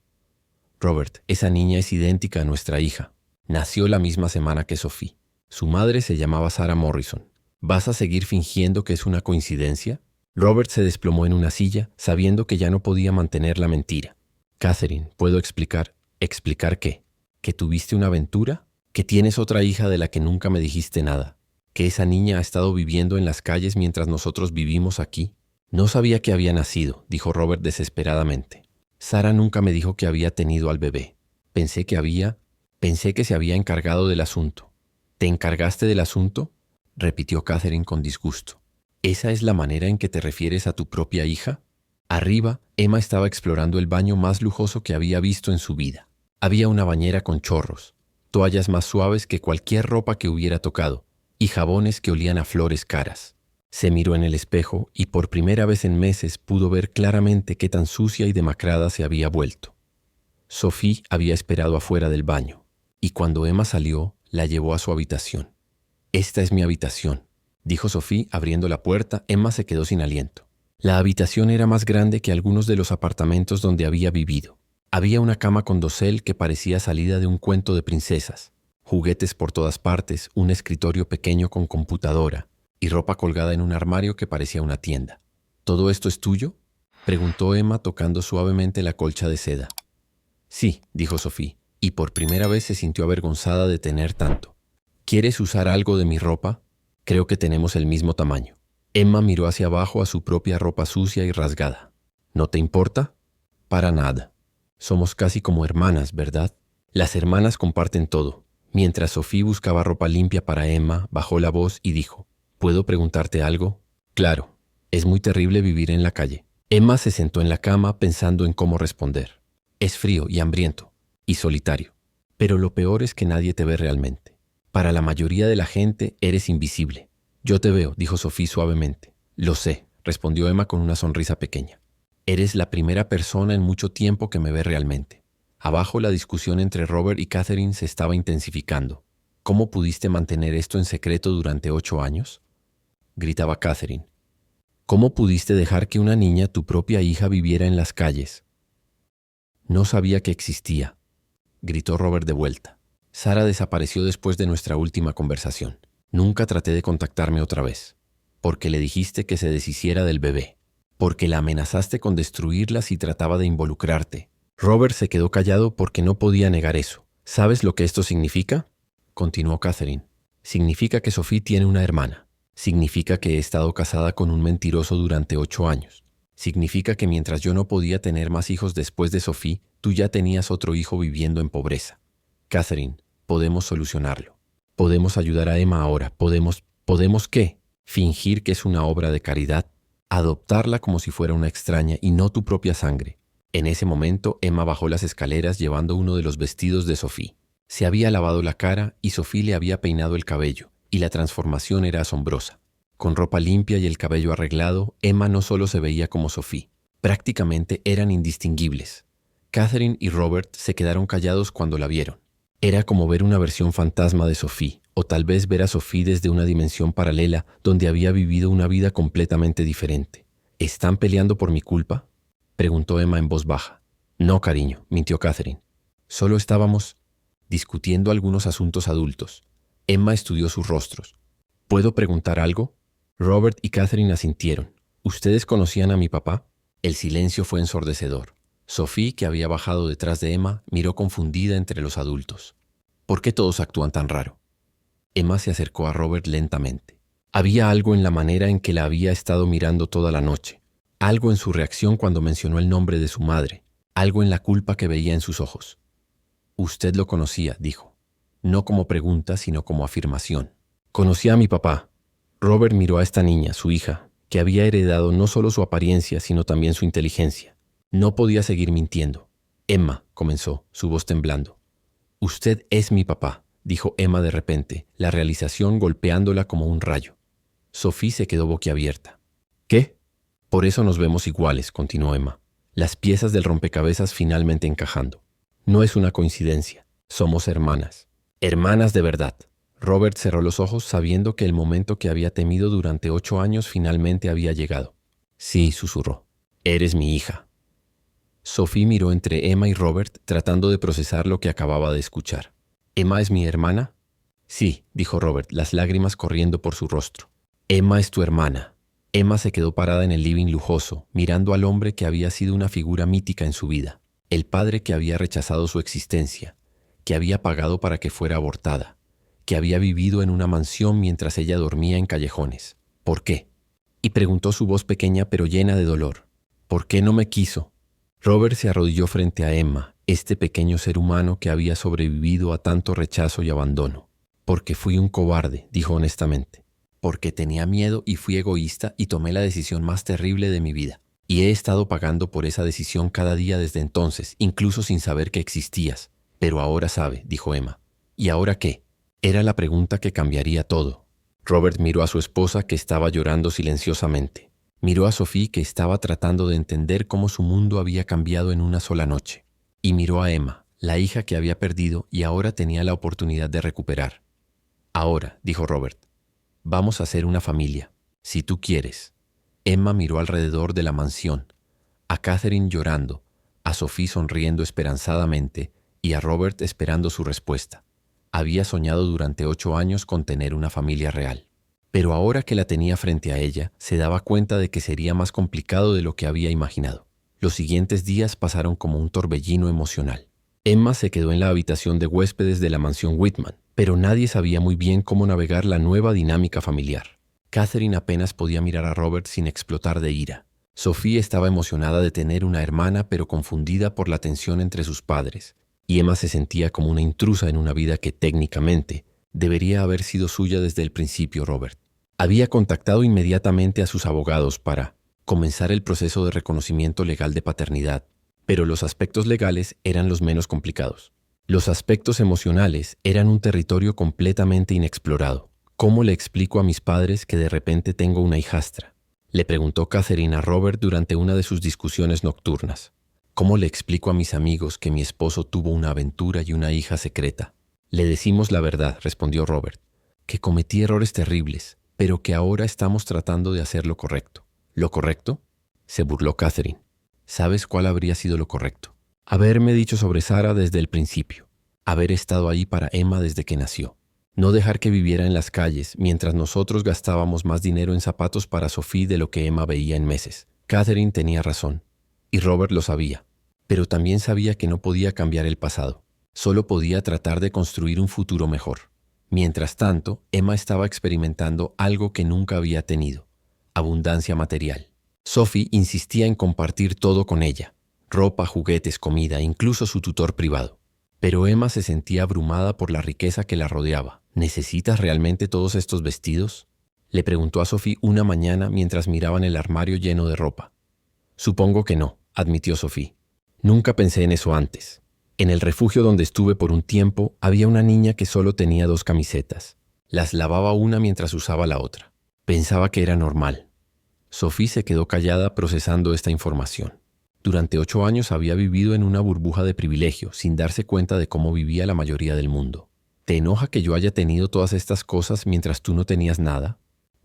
Speaker 1: Robert, esa niña es idéntica a nuestra hija. Nació la misma semana que Sophie. Su madre se llamaba Sarah Morrison. ¿Vas a seguir fingiendo que es una coincidencia? Robert se desplomó en una silla, sabiendo que ya no podía mantener la mentira. Catherine, ¿puedo explicar? ¿Explicar qué? ¿Que tuviste una aventura? ¿Que tienes otra hija de la que nunca me dijiste nada? ¿Que esa niña ha estado viviendo en las calles mientras nosotros vivimos aquí? No sabía que había nacido, dijo Robert desesperadamente. Sarah nunca me dijo que había tenido al bebé. Pensé que se había encargado del asunto. ¿Te encargaste del asunto?, repitió Catherine con disgusto. ¿Esa es la manera en que te refieres a tu propia hija? Arriba, Emma estaba explorando el baño más lujoso que había visto en su vida. Había una bañera con chorros, toallas más suaves que cualquier ropa que hubiera tocado, y jabones que olían a flores caras. Se miró en el espejo y por primera vez en meses pudo ver claramente qué tan sucia y demacrada se había vuelto. Sophie había esperado afuera del baño, y cuando Emma salió, la llevó a su habitación. «Esta es mi habitación», dijo Sophie abriendo la puerta. Emma se quedó sin aliento. La habitación era más grande que algunos de los apartamentos donde había vivido. Había una cama con dosel que parecía salida de un cuento de princesas, juguetes por todas partes, un escritorio pequeño con computadora y ropa colgada en un armario que parecía una tienda. ¿Todo esto es tuyo?, preguntó Emma tocando suavemente la colcha de seda. Sí, dijo Sophie, y por primera vez se sintió avergonzada de tener tanto. ¿Quieres usar algo de mi ropa? Creo que tenemos el mismo tamaño. Emma miró hacia abajo a su propia ropa sucia y rasgada. ¿No te importa? Para nada. Somos casi como hermanas, ¿verdad? Las hermanas comparten todo. Mientras Sophie buscaba ropa limpia para Emma, bajó la voz y dijo, ¿puedo preguntarte algo? Claro, es muy terrible vivir en la calle. Emma se sentó en la cama pensando en cómo responder. Es frío y hambriento, y solitario. Pero lo peor es que nadie te ve realmente. Para la mayoría de la gente eres invisible. Yo te veo, dijo Sophie suavemente. Lo sé, respondió Emma con una sonrisa pequeña. Eres la primera persona en mucho tiempo que me ve realmente. Abajo la discusión entre Robert y Catherine se estaba intensificando. ¿Cómo pudiste mantener esto en secreto durante 8 años? Gritaba Catherine. ¿Cómo pudiste dejar que una niña, tu propia hija, viviera en las calles? No sabía que existía, gritó Robert de vuelta. Sarah desapareció después de nuestra última conversación. Nunca traté de contactarme otra vez. Porque le dijiste que se deshiciera del bebé. Porque la amenazaste con destruirla si trataba de involucrarte. Robert se quedó callado porque no podía negar eso. ¿Sabes lo que esto significa?, continuó Catherine. Significa que Sophie tiene una hermana. Significa que he estado casada con un mentiroso durante 8 años. Significa que mientras yo no podía tener más hijos después de Sophie, tú ya tenías otro hijo viviendo en pobreza. Catherine, podemos solucionarlo. Podemos ayudar a Emma ahora. ¿Podemos qué? Fingir que es una obra de caridad. Adoptarla como si fuera una extraña y no tu propia sangre. En ese momento, Emma bajó las escaleras llevando uno de los vestidos de Sophie. Se había lavado la cara y Sophie le había peinado el cabello, y la transformación era asombrosa. Con ropa limpia y el cabello arreglado, Emma no solo se veía como Sophie, prácticamente eran indistinguibles. Catherine y Robert se quedaron callados cuando la vieron. Era como ver una versión fantasma de Sophie, o tal vez ver a Sophie desde una dimensión paralela donde había vivido una vida completamente diferente. ¿Están peleando por mi culpa?, preguntó Emma en voz baja. No, cariño, mintió Catherine. Solo estábamos discutiendo algunos asuntos adultos. Emma estudió sus rostros. ¿Puedo preguntar algo? Robert y Catherine asintieron. ¿Ustedes conocían a mi papá? El silencio fue ensordecedor. Sophie, que había bajado detrás de Emma, miró confundida entre los adultos. ¿Por qué todos actúan tan raro? Emma se acercó a Robert lentamente. Había algo en la manera en que la había estado mirando toda la noche. Algo en su reacción cuando mencionó el nombre de su madre. Algo en la culpa que veía en sus ojos. Usted lo conocía, dijo. No como pregunta, sino como afirmación. Conocía a mi papá. Robert miró a esta niña, su hija, que había heredado no solo su apariencia, sino también su inteligencia. No podía seguir mintiendo. Emma, comenzó, su voz temblando. Usted es mi papá, dijo Emma de repente, la realización golpeándola como un rayo. Sophie se quedó boquiabierta. ¿Qué? Por eso nos vemos iguales, continuó Emma. Las piezas del rompecabezas finalmente encajando. No es una coincidencia. Somos hermanas. Hermanas de verdad. Robert cerró los ojos sabiendo que el momento que había temido durante 8 años finalmente había llegado. Sí, susurró. Eres mi hija. Sophie miró entre Emma y Robert tratando de procesar lo que acababa de escuchar. ¿Emma es mi hermana? Sí, dijo Robert, las lágrimas corriendo por su rostro. Emma es tu hermana. Emma se quedó parada en el living lujoso, mirando al hombre que había sido una figura mítica en su vida, el padre que había rechazado su existencia, que había pagado para que fuera abortada, que había vivido en una mansión mientras ella dormía en callejones. ¿Por qué? Y preguntó su voz pequeña pero llena de dolor. ¿Por qué no me quiso? Robert se arrodilló frente a Emma, este pequeño ser humano que había sobrevivido a tanto rechazo y abandono. Porque fui un cobarde, dijo honestamente. Porque tenía miedo y fui egoísta y tomé la decisión más terrible de mi vida. Y he estado pagando por esa decisión cada día desde entonces, incluso sin saber que existías. Pero ahora sabe, dijo Emma. ¿Y ahora qué? Era la pregunta que cambiaría todo. Robert miró a su esposa que estaba llorando silenciosamente. Miró a Sophie que estaba tratando de entender cómo su mundo había cambiado en una sola noche. Y miró a Emma, la hija que había perdido y ahora tenía la oportunidad de recuperar. Ahora, dijo Robert, vamos a ser una familia, si tú quieres. Emma miró alrededor de la mansión, a Catherine llorando, a Sophie sonriendo esperanzadamente y a Robert esperando su respuesta. Había soñado durante 8 años con tener una familia real. Pero ahora que la tenía frente a ella, se daba cuenta de que sería más complicado de lo que había imaginado. Los siguientes días pasaron como un torbellino emocional. Emma se quedó en la habitación de huéspedes de la mansión Whitman, pero nadie sabía muy bien cómo navegar la nueva dinámica familiar. Catherine apenas podía mirar a Robert sin explotar de ira. Sophie estaba emocionada de tener una hermana, pero confundida por la tensión entre sus padres, y Emma se sentía como una intrusa en una vida que técnicamente debería haber sido suya desde el principio. Robert había contactado inmediatamente a sus abogados para comenzar el proceso de reconocimiento legal de paternidad, pero los aspectos legales eran los menos complicados. Los aspectos emocionales eran un territorio completamente inexplorado. ¿Cómo le explico a mis padres que de repente tengo una hijastra?, le preguntó Catherine a Robert durante una de sus discusiones nocturnas. ¿Cómo le explico a mis amigos que mi esposo tuvo una aventura y una hija secreta? Le decimos la verdad, respondió Robert, que cometí errores terribles, pero que ahora estamos tratando de hacer lo correcto. ¿Lo correcto?, se burló Catherine. ¿Sabes cuál habría sido lo correcto? Haberme dicho sobre Sara desde el principio. Haber estado ahí para Emma desde que nació. No dejar que viviera en las calles mientras nosotros gastábamos más dinero en zapatos para Sophie de lo que Emma veía en meses. Catherine tenía razón, y Robert lo sabía, pero también sabía que no podía cambiar el pasado. Solo podía tratar de construir un futuro mejor. Mientras tanto, Emma estaba experimentando algo que nunca había tenido: abundancia material. Sophie insistía en compartir todo con ella: ropa, juguetes, comida, incluso su tutor privado. Pero Emma se sentía abrumada por la riqueza que la rodeaba. ¿Necesitas realmente todos estos vestidos?, le preguntó a Sophie una mañana mientras miraban el armario lleno de ropa. Supongo que no, admitió Sophie. Nunca pensé en eso antes. En el refugio donde estuve por un tiempo, había una niña que solo tenía 2 camisetas. Las lavaba una mientras usaba la otra. Pensaba que era normal. Sophie se quedó callada procesando esta información. Durante 8 años había vivido en una burbuja de privilegio, sin darse cuenta de cómo vivía la mayoría del mundo. ¿Te enoja que yo haya tenido todas estas cosas mientras tú no tenías nada?,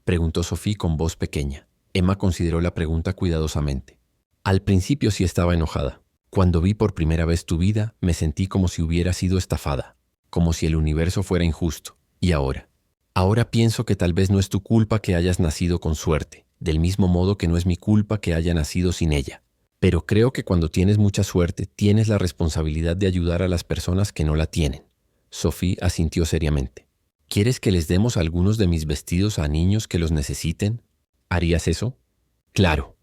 Speaker 1: preguntó Sophie con voz pequeña. Emma consideró la pregunta cuidadosamente. Al principio sí estaba enojada. Cuando vi por primera vez tu vida, me sentí como si hubiera sido estafada, como si el universo fuera injusto. ¿Y ahora? Ahora pienso que tal vez no es tu culpa que hayas nacido con suerte, del mismo modo que no es mi culpa que haya nacido sin ella. Pero creo que cuando tienes mucha suerte, tienes la responsabilidad de ayudar a las personas que no la tienen. Sophie asintió seriamente. ¿Quieres que les demos algunos de mis vestidos a niños que los necesiten? ¿Harías eso? Claro.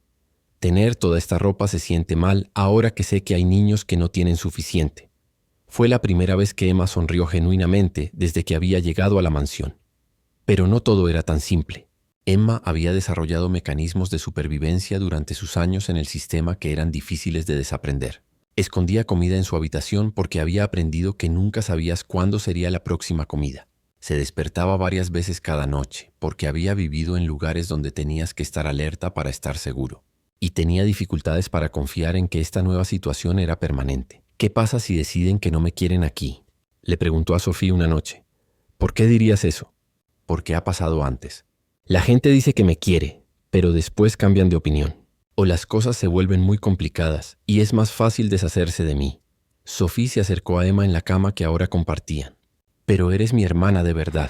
Speaker 1: Tener toda esta ropa se siente mal ahora que sé que hay niños que no tienen suficiente. Fue la primera vez que Emma sonrió genuinamente desde que había llegado a la mansión. Pero no todo era tan simple. Emma había desarrollado mecanismos de supervivencia durante sus años en el sistema que eran difíciles de desaprender. Escondía comida en su habitación porque había aprendido que nunca sabías cuándo sería la próxima comida. Se despertaba varias veces cada noche porque había vivido en lugares donde tenías que estar alerta para estar seguro. Y tenía dificultades para confiar en que esta nueva situación era permanente. ¿Qué pasa si deciden que no me quieren aquí?, le preguntó a Sophie una noche. ¿Por qué dirías eso? Porque ha pasado antes. La gente dice que me quiere, pero después cambian de opinión. O las cosas se vuelven muy complicadas y es más fácil deshacerse de mí. Sophie se acercó a Emma en la cama que ahora compartían. Pero eres mi hermana de verdad.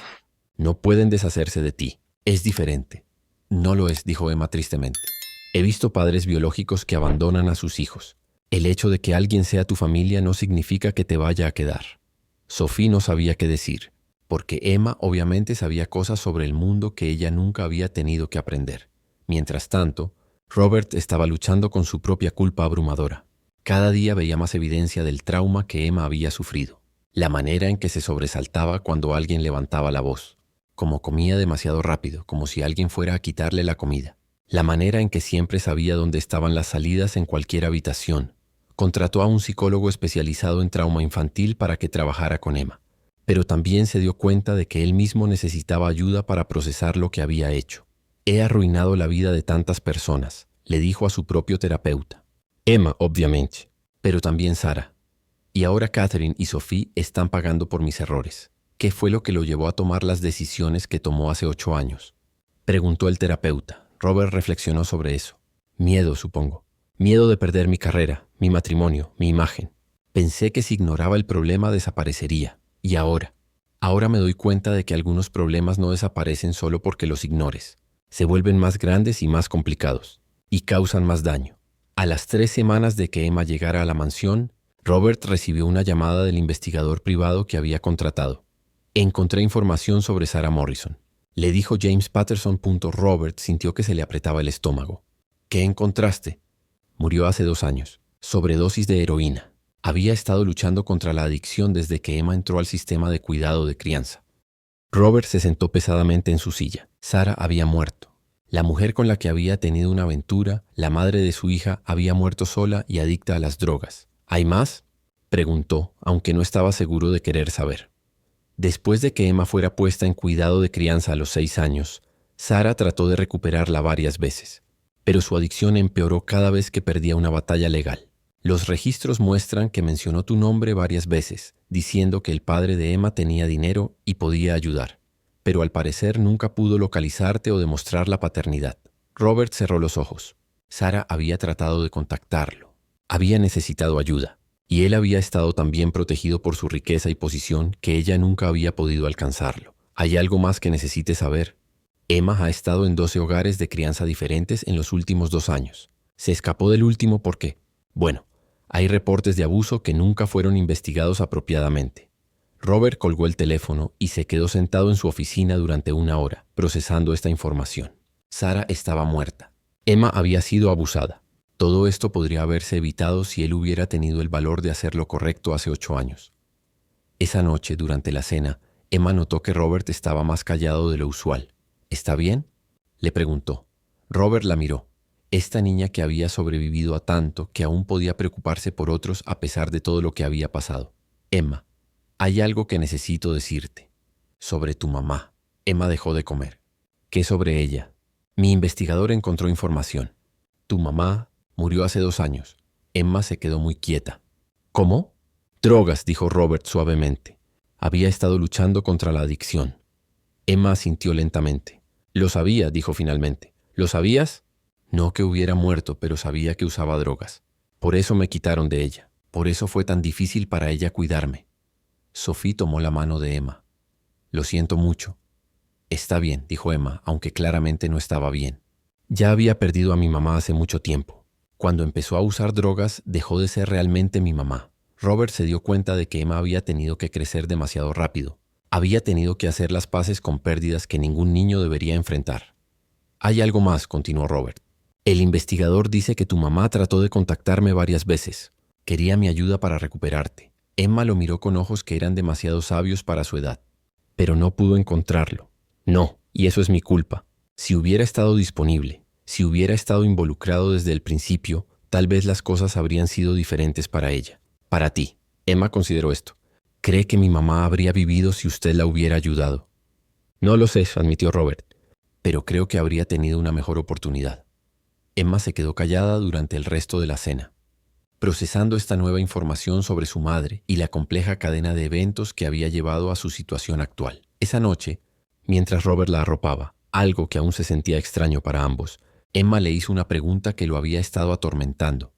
Speaker 1: No pueden deshacerse de ti. Es diferente. No lo es, dijo Emma tristemente. He visto padres biológicos que abandonan a sus hijos. El hecho de que alguien sea tu familia no significa que te vaya a quedar. Sophie no sabía qué decir, porque Emma obviamente sabía cosas sobre el mundo que ella nunca había tenido que aprender. Mientras tanto, Robert estaba luchando con su propia culpa abrumadora. Cada día veía más evidencia del trauma que Emma había sufrido. La manera en que se sobresaltaba cuando alguien levantaba la voz, como comía demasiado rápido, como si alguien fuera a quitarle la comida. La manera en que siempre sabía dónde estaban las salidas en cualquier habitación. Contrató a un psicólogo especializado en trauma infantil para que trabajara con Emma, pero también se dio cuenta de que él mismo necesitaba ayuda para procesar lo que había hecho. He arruinado la vida de tantas personas, le dijo a su propio terapeuta. Emma, obviamente, pero también Sarah. Y ahora Catherine y Sophie están pagando por mis errores. ¿Qué fue lo que lo llevó a tomar las decisiones que tomó hace 8 años? Preguntó el terapeuta. Robert reflexionó sobre eso. Miedo, supongo. Miedo de perder mi carrera, mi matrimonio, mi imagen. Pensé que si ignoraba el problema desaparecería. Y ahora me doy cuenta de que algunos problemas no desaparecen solo porque los ignores. Se vuelven más grandes y más complicados. Y causan más daño. A las 3 semanas de que Emma llegara a la mansión, Robert recibió una llamada del investigador privado que había contratado. Encontré información sobre Sarah Morrison. Le dijo James Patterson. Robert sintió que se le apretaba el estómago. ¿Qué encontraste? Murió hace 2 años. Sobredosis de heroína. Había estado luchando contra la adicción desde que Emma entró al sistema de cuidado de crianza. Robert se sentó pesadamente en su silla. Sarah había muerto. La mujer con la que había tenido una aventura, la madre de su hija, había muerto sola y adicta a las drogas. ¿Hay más?, preguntó, aunque no estaba seguro de querer saber. Después de que Emma fuera puesta en cuidado de crianza a los 6 años, Sarah trató de recuperarla varias veces, pero su adicción empeoró cada vez que perdía una batalla legal. Los registros muestran que mencionó tu nombre varias veces, diciendo que el padre de Emma tenía dinero y podía ayudar, pero al parecer nunca pudo localizarte o demostrar la paternidad. Robert cerró los ojos. Sarah había tratado de contactarlo. Había necesitado ayuda, y él había estado tan bien protegido por su riqueza y posición que ella nunca había podido alcanzarlo. ¿Hay algo más que necesite saber? Emma ha estado en 12 hogares de crianza diferentes en los últimos 2 años. Se escapó del último porque, bueno, hay reportes de abuso que nunca fueron investigados apropiadamente. Robert colgó el teléfono y se quedó sentado en su oficina durante 1 hora, procesando esta información. Sarah estaba muerta. Emma había sido abusada. Todo esto podría haberse evitado si él hubiera tenido el valor de hacer lo correcto hace 8 años. Esa noche, durante la cena, Emma notó que Robert estaba más callado de lo usual. ¿Está bien?, le preguntó. Robert la miró. Esta niña que había sobrevivido a tanto que aún podía preocuparse por otros a pesar de todo lo que había pasado. Emma, hay algo que necesito decirte. Sobre tu mamá. Emma dejó de comer. ¿Qué sobre ella? Mi investigador encontró información. Tu mamá murió hace 2 años. Emma se quedó muy quieta. ¿Cómo? Drogas, dijo Robert suavemente. Había estado luchando contra la adicción. Emma asintió lentamente. Lo sabía, dijo finalmente. ¿Lo sabías? No que hubiera muerto, pero sabía que usaba drogas. Por eso me quitaron de ella. Por eso fue tan difícil para ella cuidarme. Sophie tomó la mano de Emma. Lo siento mucho. Está bien, dijo Emma, aunque claramente no estaba bien. Ya había perdido a mi mamá hace mucho tiempo. Cuando empezó a usar drogas, dejó de ser realmente mi mamá. Robert se dio cuenta de que Emma había tenido que crecer demasiado rápido. Había tenido que hacer las paces con pérdidas que ningún niño debería enfrentar. Hay algo más, continuó Robert. El investigador dice que tu mamá trató de contactarme varias veces. Quería mi ayuda para recuperarte. Emma lo miró con ojos que eran demasiado sabios para su edad. Pero no pudo encontrarlo. No, y eso es mi culpa. Si hubiera estado disponible, si hubiera estado involucrado desde el principio, tal vez las cosas habrían sido diferentes para ella. Para ti, Emma consideró esto. ¿Cree que mi mamá habría vivido si usted la hubiera ayudado? No lo sé, admitió Robert, pero creo que habría tenido una mejor oportunidad. Emma se quedó callada durante el resto de la cena, procesando esta nueva información sobre su madre y la compleja cadena de eventos que había llevado a su situación actual. Esa noche, mientras Robert la arropaba, algo que aún se sentía extraño para ambos, Emma le hizo una pregunta que lo había estado atormentando.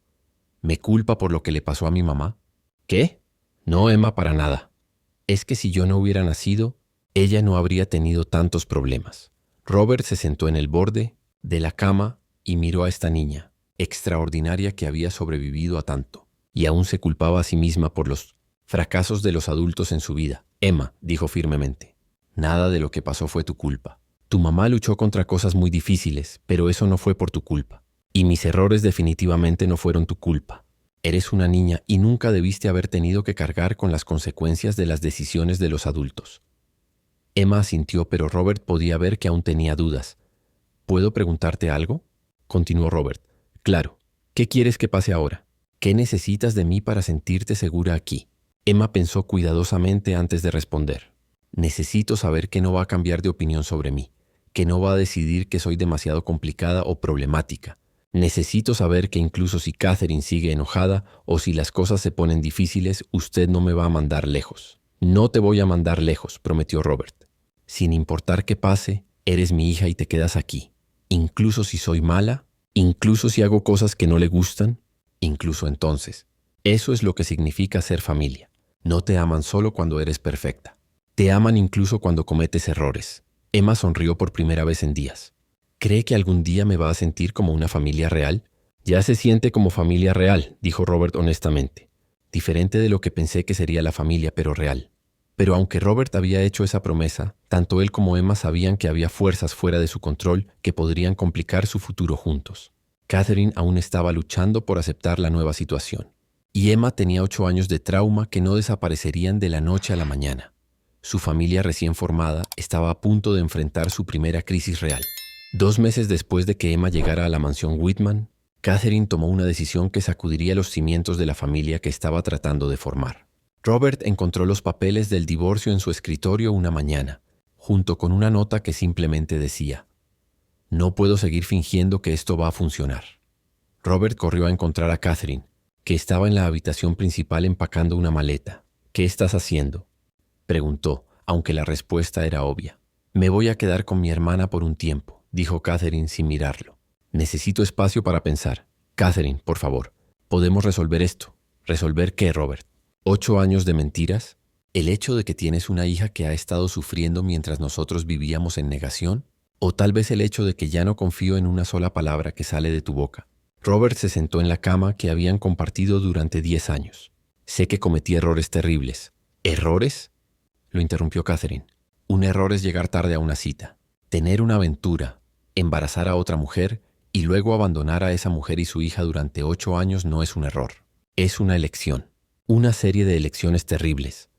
Speaker 1: ¿Me culpa por lo que le pasó a mi mamá? ¿Qué? No, Emma, para nada. Es que si yo no hubiera nacido, ella no habría tenido tantos problemas. Robert se sentó en el borde de la cama y miró a esta niña, extraordinaria que había sobrevivido a tanto, y aún se culpaba a sí misma por los fracasos de los adultos en su vida. Emma, dijo firmemente, nada de lo que pasó fue tu culpa. Tu mamá luchó contra cosas muy difíciles, pero eso no fue por tu culpa. Y mis errores definitivamente no fueron tu culpa. Eres una niña y nunca debiste haber tenido que cargar con las consecuencias de las decisiones de los adultos. Emma asintió, pero Robert podía ver que aún tenía dudas. ¿Puedo preguntarte algo?, continuó Robert. Claro. ¿Qué quieres que pase ahora? ¿Qué necesitas de mí para sentirte segura aquí? Emma pensó cuidadosamente antes de responder. Necesito saber que no va a cambiar de opinión sobre mí, que no va a decidir que soy demasiado complicada o problemática. Necesito saber que incluso si Catherine sigue enojada o si las cosas se ponen difíciles, usted no me va a mandar lejos. No te voy a mandar lejos, prometió Robert. Sin importar qué pase, eres mi hija y te quedas aquí. Incluso si soy mala, incluso si hago cosas que no le gustan, incluso entonces. Eso es lo que significa ser familia. No te aman solo cuando eres perfecta. Te aman incluso cuando cometes errores. Emma sonrió por primera vez en días. ¿Cree que algún día me va a sentir como una familia real? Ya se siente como familia real, dijo Robert honestamente. Diferente de lo que pensé que sería la familia, pero real. Pero aunque Robert había hecho esa promesa, tanto él como Emma sabían que había fuerzas fuera de su control que podrían complicar su futuro juntos. Catherine aún estaba luchando por aceptar la nueva situación. Y Emma tenía 8 años de trauma que no desaparecerían de la noche a la mañana. Su familia recién formada estaba a punto de enfrentar su primera crisis real. 2 meses después de que Emma llegara a la mansión Whitman, Catherine tomó una decisión que sacudiría los cimientos de la familia que estaba tratando de formar. Robert encontró los papeles del divorcio en su escritorio una mañana, junto con una nota que simplemente decía: «No puedo seguir fingiendo que esto va a funcionar». Robert corrió a encontrar a Catherine, que estaba en la habitación principal empacando una maleta. «¿Qué estás haciendo?», preguntó, aunque la respuesta era obvia. «Me voy a quedar con mi hermana por un tiempo», dijo Catherine sin mirarlo. «Necesito espacio para pensar. Catherine, por favor, ¿podemos resolver esto?» ¿Resolver qué, Robert? ¿8 años de mentiras? ¿El hecho de que tienes una hija que ha estado sufriendo mientras nosotros vivíamos en negación? ¿O tal vez el hecho de que ya no confío en una sola palabra que sale de tu boca? Robert se sentó en la cama que habían compartido durante 10 años. «Sé que cometí errores terribles». ¿Errores?, lo interrumpió Catherine. «Un error es llegar tarde a una cita, tener una aventura, embarazar a otra mujer y luego abandonar a esa mujer y su hija durante 8 años no es un error. Es una elección. Una serie de elecciones terribles».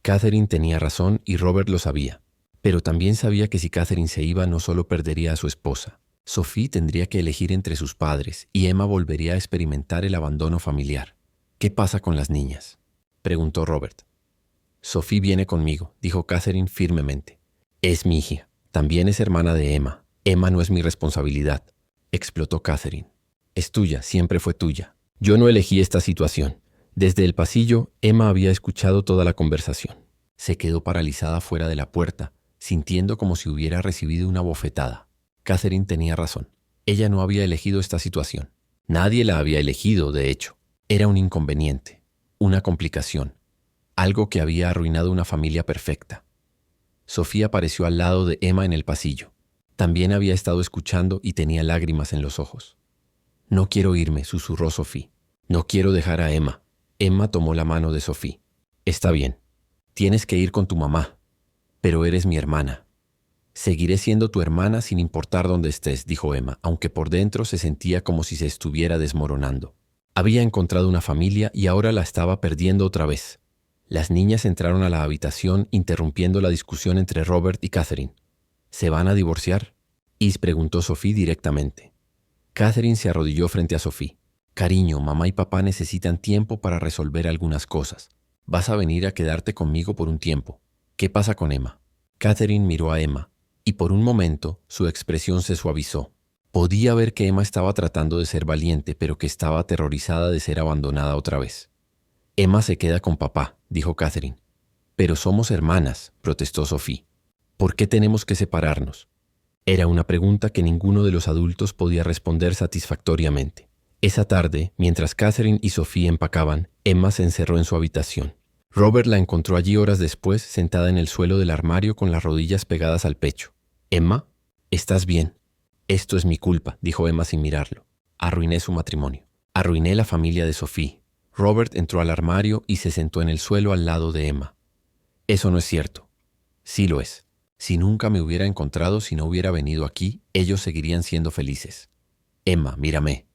Speaker 1: Catherine tenía razón y Robert lo sabía. Pero también sabía que si Catherine se iba no solo perdería a su esposa. Sophie tendría que elegir entre sus padres y Emma volvería a experimentar el abandono familiar. «¿Qué pasa con las niñas?», preguntó Robert. «Sophie viene conmigo», dijo Catherine firmemente. «Es mi hija. También es hermana de Emma. Emma no es mi responsabilidad», explotó Catherine. «Es tuya, siempre fue tuya. Yo no elegí esta situación». Desde el pasillo, Emma había escuchado toda la conversación. Se quedó paralizada fuera de la puerta, sintiendo como si hubiera recibido una bofetada. Catherine tenía razón. Ella no había elegido esta situación. Nadie la había elegido, de hecho. Era un inconveniente, una complicación, algo que había arruinado una familia perfecta. Sofía apareció al lado de Emma en el pasillo. También había estado escuchando y tenía lágrimas en los ojos. «Noquiero irme», susurró Sophie. «No quiero dejar a Emma». Emma tomó la mano de Sophie. «Está bien. Tienes que ir con tu mamá. Pero eres mi hermana». «Seguiré siendo tu hermana sin importar dónde estés», dijo Emma, aunque por dentro se sentía como si se estuviera desmoronando. Había encontrado una familia y ahora la estaba perdiendo otra vez. Las niñas entraron a la habitación interrumpiendo la discusión entre Robert y Catherine. «¿Se van a divorciar?». —¿Y? —preguntó Sophie directamente. Catherine se arrodilló frente a Sophie. —Cariño, mamá y papá necesitan tiempo para resolver algunas cosas. Vas a venir a quedarte conmigo por un tiempo. ¿Qué pasa con Emma? Catherine miró a Emma, y por un momento su expresión se suavizó. Podía ver que Emma estaba tratando de ser valiente, pero que estaba aterrorizada de ser abandonada otra vez. Emma se queda con papá, dijo Catherine. Pero somos hermanas, protestó Sophie. ¿Por qué tenemos que separarnos? Era una pregunta que ninguno de los adultos podía responder satisfactoriamente. Esa tarde, mientras Catherine y Sophie empacaban, Emma se encerró en su habitación. Robert la encontró allí horas después, sentada en el suelo del armario con las rodillas pegadas al pecho. «Emma, ¿estás bien?» «Esto es mi culpa», dijo Emma sin mirarlo. «Arruiné su matrimonio. Arruiné la familia de Sophie». Robert entró al armario y se sentó en el suelo al lado de Emma. «Eso no es cierto». «Sí lo es. Si nunca me hubiera encontrado, si no hubiera venido aquí, ellos seguirían siendo felices». «Emma, mírame».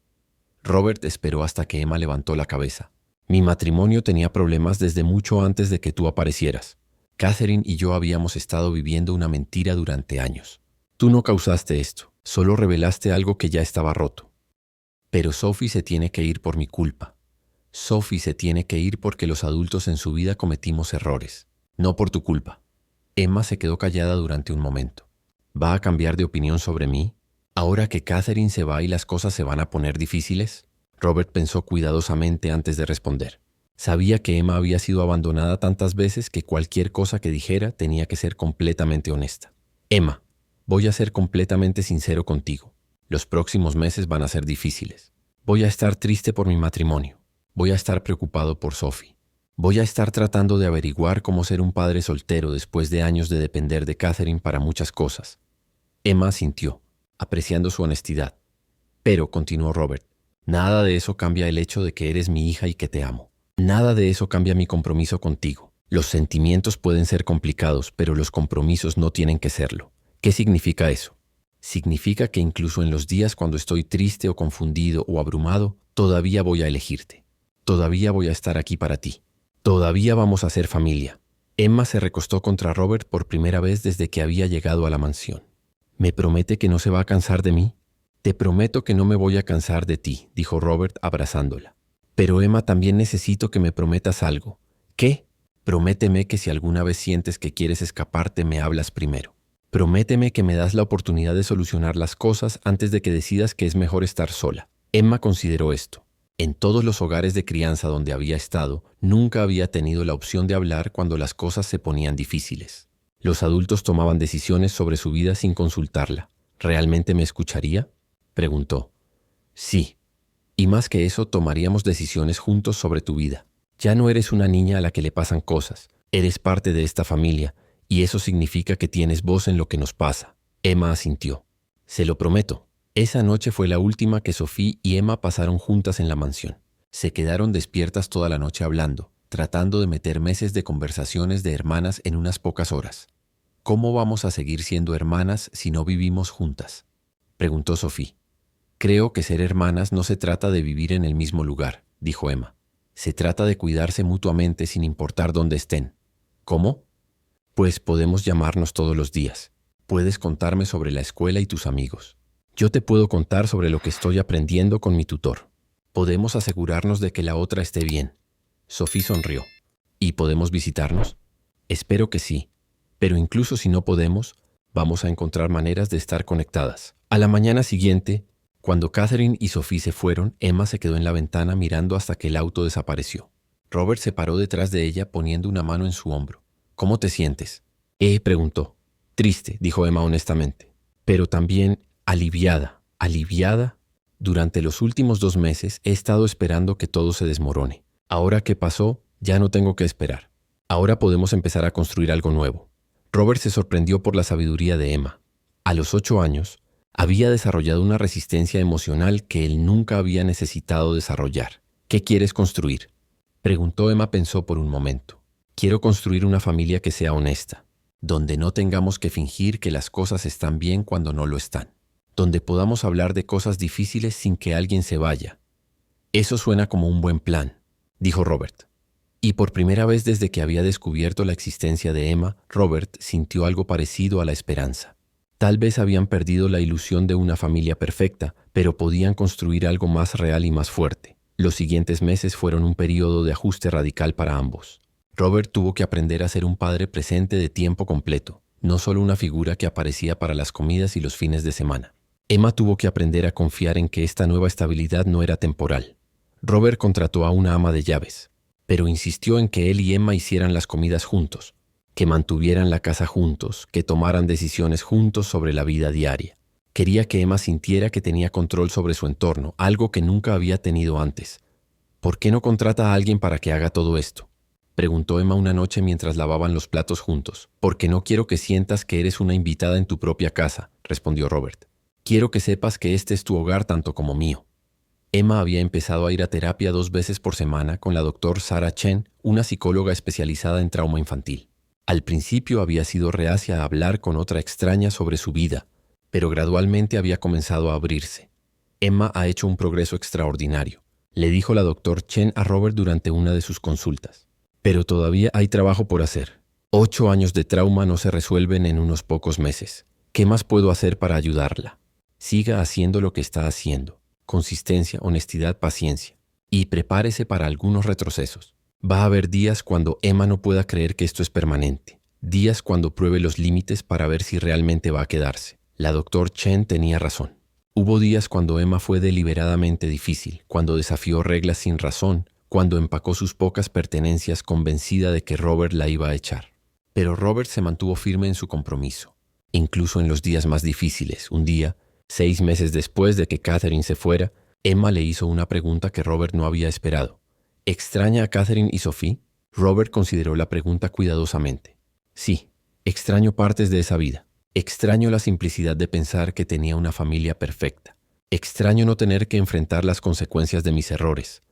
Speaker 1: Robert esperó hasta que Emma levantó la cabeza. «Mi matrimonio tenía problemas desde mucho antes de que tú aparecieras. Catherine y yo habíamos estado viviendo una mentira durante años. Tú no causaste esto, solo revelaste algo que ya estaba roto. Pero Sophie se tiene que ir por mi culpa. Sophie se tiene que ir porque los adultos en su vida cometimos errores, no por tu culpa». Emma se quedó callada durante un momento. ¿Va a cambiar de opinión sobre mí? ¿Ahora que Catherine se va y las cosas se van a poner difíciles? Robert pensó cuidadosamente antes de responder. Sabía que Emma había sido abandonada tantas veces que cualquier cosa que dijera tenía que ser completamente honesta. «Emma, voy a ser completamente sincero contigo. Los próximos meses van a ser difíciles. Voy a estar triste por mi matrimonio. Voy a estar preocupado por Sophie. Voy a estar tratando de averiguar cómo ser un padre soltero después de años de depender de Catherine para muchas cosas». Emma asintió, apreciando su honestidad. «Pero», continuó Robert, «nada de eso cambia el hecho de que eres mi hija y que te amo. Nada de eso cambia mi compromiso contigo. Los sentimientos pueden ser complicados, pero los compromisos no tienen que serlo». «¿Qué significa eso?» «Significa que incluso en los días cuando estoy triste o confundido o abrumado, todavía voy a elegirte. Todavía voy a estar aquí para ti. Todavía vamos a ser familia». Emma se recostó contra Robert por primera vez desde que había llegado a la mansión. «¿Me promete que no se va a cansar de mí?» «Te prometo que no me voy a cansar de ti», dijo Robert abrazándola. «Pero Emma, también necesito que me prometas algo». «¿Qué?» «Prométeme que si alguna vez sientes que quieres escaparte, me hablas primero. Prométeme que me das la oportunidad de solucionar las cosas antes de que decidas que es mejor estar sola». Emma consideró esto. En todos los hogares de crianza donde había estado, nunca había tenido la opción de hablar cuando las cosas se ponían difíciles. Los adultos tomaban decisiones sobre su vida sin consultarla. ¿Realmente me escucharía?, preguntó. «Sí. Y más que eso, tomaríamos decisiones juntos sobre tu vida. Ya no eres una niña a la que le pasan cosas. Eres parte de esta familia, y eso significa que tienes voz en lo que nos pasa». Emma asintió. «Se lo prometo». Esa noche fue la última que Sophie y Emma pasaron juntas en la mansión. Se quedaron despiertas toda la noche hablando, tratando de meter meses de conversaciones de hermanas en unas pocas horas. «¿Cómo vamos a seguir siendo hermanas si no vivimos juntas?», preguntó Sophie. «Creo que ser hermanas no se trata de vivir en el mismo lugar», dijo Emma. «Se trata de cuidarse mutuamente sin importar dónde estén». «¿Cómo?». «Pues podemos llamarnos todos los días. Puedes contarme sobre la escuela y tus amigos. Yo te puedo contar sobre lo que estoy aprendiendo con mi tutor. Podemos asegurarnos de que la otra esté bien». Sophie sonrió. «¿Y podemos visitarnos?». «Espero que sí. Pero incluso si no podemos, vamos a encontrar maneras de estar conectadas». A la mañana siguiente, cuando Catherine y Sophie se fueron, Emma se quedó en la ventana mirando hasta que el auto desapareció. Robert se paró detrás de ella poniendo una mano en su hombro. «¿Cómo te sientes?». Preguntó. «Triste», dijo Emma honestamente, «pero también aliviada». «¿Aliviada?». «Durante los últimos 2 meses he estado esperando que todo se desmorone. Ahora que pasó, ya no tengo que esperar. Ahora podemos empezar a construir algo nuevo». Robert se sorprendió por la sabiduría de Emma. A los 8 años, había desarrollado una resistencia emocional que él nunca había necesitado desarrollar. «¿Qué quieres construir?», preguntó. Emma pensó por un momento. «Quiero construir una familia que sea honesta, donde no tengamos que fingir que las cosas están bien cuando no lo están, donde podamos hablar de cosas difíciles sin que alguien se vaya». «Eso suena como un buen plan», dijo Robert. Y por primera vez desde que había descubierto la existencia de Emma, Robert sintió algo parecido a la esperanza. Tal vez habían perdido la ilusión de una familia perfecta, pero podían construir algo más real y más fuerte. Los siguientes meses fueron un periodo de ajuste radical para ambos. Robert tuvo que aprender a ser un padre presente de tiempo completo, no solo una figura que aparecía para las comidas y los fines de semana. Emma tuvo que aprender a confiar en que esta nueva estabilidad no era temporal. Robert contrató a una ama de llaves, pero insistió en que él y Emma hicieran las comidas juntos, que mantuvieran la casa juntos, que tomaran decisiones juntos sobre la vida diaria. Quería que Emma sintiera que tenía control sobre su entorno, algo que nunca había tenido antes. ¿Por qué no contrata a alguien para que haga todo esto?, preguntó Emma una noche mientras lavaban los platos juntos. Porque no quiero que sientas que eres una invitada en tu propia casa, respondió Robert. Quiero que sepas que este es tu hogar tanto como mío. Emma había empezado a ir a terapia 2 veces por semana con la doctora Sarah Chen, una psicóloga especializada en trauma infantil. Al principio había sido reacia a hablar con otra extraña sobre su vida, pero gradualmente había comenzado a abrirse. Emma ha hecho un progreso extraordinario, le dijo la doctora Chen a Robert durante una de sus consultas. Pero todavía hay trabajo por hacer. 8 años de trauma no se resuelven en unos pocos meses. ¿Qué más puedo hacer para ayudarla? Siga haciendo lo que está haciendo. Consistencia, honestidad, paciencia. Y prepárese para algunos retrocesos. Va a haber días cuando Emma no pueda creer que esto es permanente. Días cuando pruebe los límites para ver si realmente va a quedarse. La doctora Chen tenía razón. Hubo días cuando Emma fue deliberadamente difícil, cuando desafió reglas sin razón, cuando empacó sus pocas pertenencias convencida de que Robert la iba a echar. Pero Robert se mantuvo firme en su compromiso. Incluso en los días más difíciles, un día, 6 meses después de que Catherine se fuera, Emma le hizo una pregunta que Robert no había esperado. ¿Extraña a Catherine y Sophie? Robert consideró la pregunta cuidadosamente. Sí, extraño partes de esa vida. Extraño la simplicidad de pensar que tenía una familia perfecta. Extraño no tener que enfrentar las consecuencias de mis errores.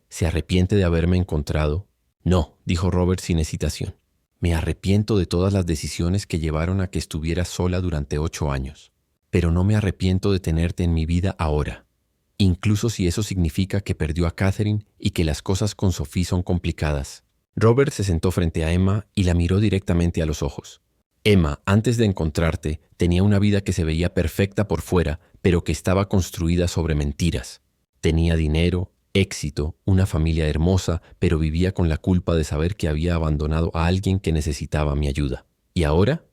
Speaker 1: ¿Se arrepiente de haberme encontrado? No, dijo Robert sin hesitación. Me arrepiento de todas las decisiones que llevaron a que estuviera sola durante 8 años. Pero no me arrepiento de tenerte en mi vida ahora. Incluso si eso significa que perdió a Catherine y que las cosas con Sophie son complicadas. Robert se sentó frente a Emma y la miró directamente a los ojos. Emma, antes de encontrarte, tenía una vida que se veía perfecta por fuera, pero que estaba construida sobre mentiras. Tenía dinero, éxito, una familia hermosa, pero vivía con la culpa de saber que había abandonado a alguien que necesitaba mi ayuda. ¿Y ahora?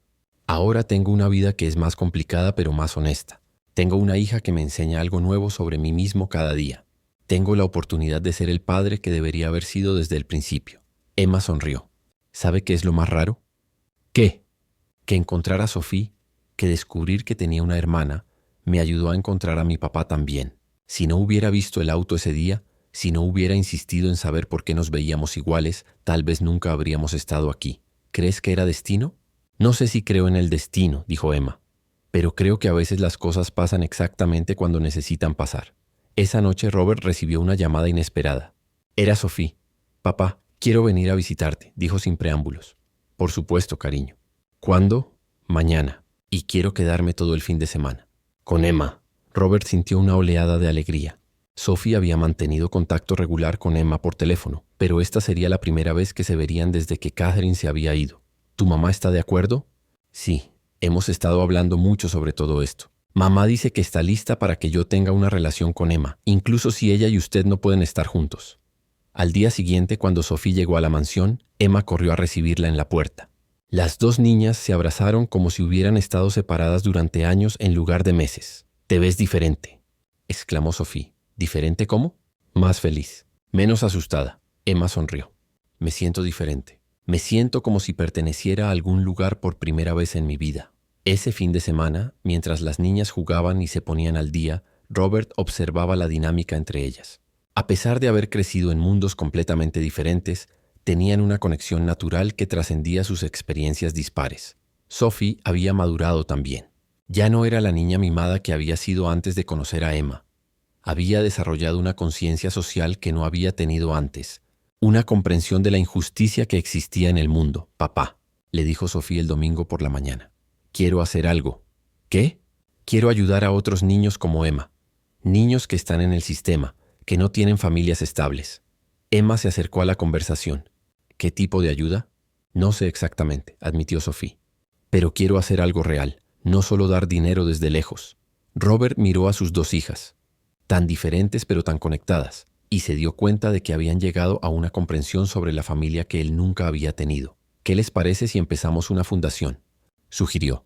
Speaker 1: Ahora tengo una vida que es más complicada pero más honesta. Tengo una hija que me enseña algo nuevo sobre mí mismo cada día. Tengo la oportunidad de ser el padre que debería haber sido desde el principio. Emma sonrió. ¿Sabe qué es lo más raro? ¿Qué? Que encontrar a Sophie, que descubrir que tenía una hermana, me ayudó a encontrar a mi papá también. Si no hubiera visto el auto ese día, si no hubiera insistido en saber por qué nos veíamos iguales, tal vez nunca habríamos estado aquí. ¿Crees que era destino? No sé si creo en el destino, dijo Emma, pero creo que a veces las cosas pasan exactamente cuando necesitan pasar. Esa noche Robert recibió una llamada inesperada. Era Sophie. Papá, quiero venir a visitarte, dijo sin preámbulos. Por supuesto, cariño. ¿Cuándo? Mañana. Y quiero quedarme todo el fin de semana. Con Emma. Robert sintió una oleada de alegría. Sophie había mantenido contacto regular con Emma por teléfono, pero esta sería la primera vez que se verían desde que Catherine se había ido. ¿Tu mamá está de acuerdo? Sí, hemos estado hablando mucho sobre todo esto. Mamá dice que está lista para que yo tenga una relación con Emma, incluso si ella y usted no pueden estar juntos. Al día siguiente, cuando Sophie llegó a la mansión, Emma corrió a recibirla en la puerta. Las 2 niñas se abrazaron como si hubieran estado separadas durante años en lugar de meses. «Te ves diferente», exclamó Sophie. ¿Diferente cómo? Más feliz. Menos asustada. Emma sonrió. Me siento diferente. Me siento como si perteneciera a algún lugar por primera vez en mi vida. Ese fin de semana, mientras las niñas jugaban y se ponían al día, Robert observaba la dinámica entre ellas. A pesar de haber crecido en mundos completamente diferentes, tenían una conexión natural que trascendía sus experiencias dispares. Sophie había madurado también. Ya no era la niña mimada que había sido antes de conocer a Emma. Había desarrollado una conciencia social que no había tenido antes, una comprensión de la injusticia que existía en el mundo. Papá, le dijo Sophie el domingo por la mañana. Quiero hacer algo. ¿Qué? Quiero ayudar a otros niños como Emma. Niños que están en el sistema, que no tienen familias estables. Emma se acercó a la conversación. ¿Qué tipo de ayuda? No sé exactamente, admitió Sophie. Pero quiero hacer algo real. no solo dar dinero desde lejos. Robert miró a sus dos hijas, tan diferentes pero tan conectadas, y se dio cuenta de que habían llegado a una comprensión sobre la familia que él nunca había tenido. ¿Qué les parece si empezamos una fundación?, sugirió.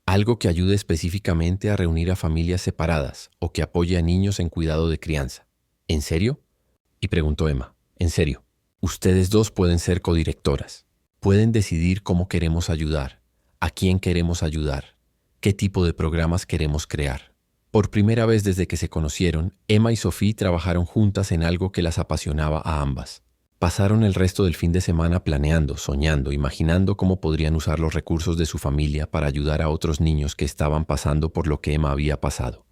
Speaker 1: Algo que ayude específicamente a reunir a familias separadas o que apoye a niños en cuidado de crianza. ¿En serio?, y preguntó Emma. En serio. Ustedes dos pueden ser codirectoras. Pueden decidir cómo queremos ayudar, a quién queremos ayudar, qué tipo de programas queremos crear. Por primera vez desde que se conocieron, Emma y Sophie trabajaron juntas en algo que las apasionaba a ambas. Pasaron el resto del fin de semana planeando, soñando, imaginando cómo podrían usar los recursos de su familia para ayudar a otros niños que estaban pasando por lo que Emma había pasado.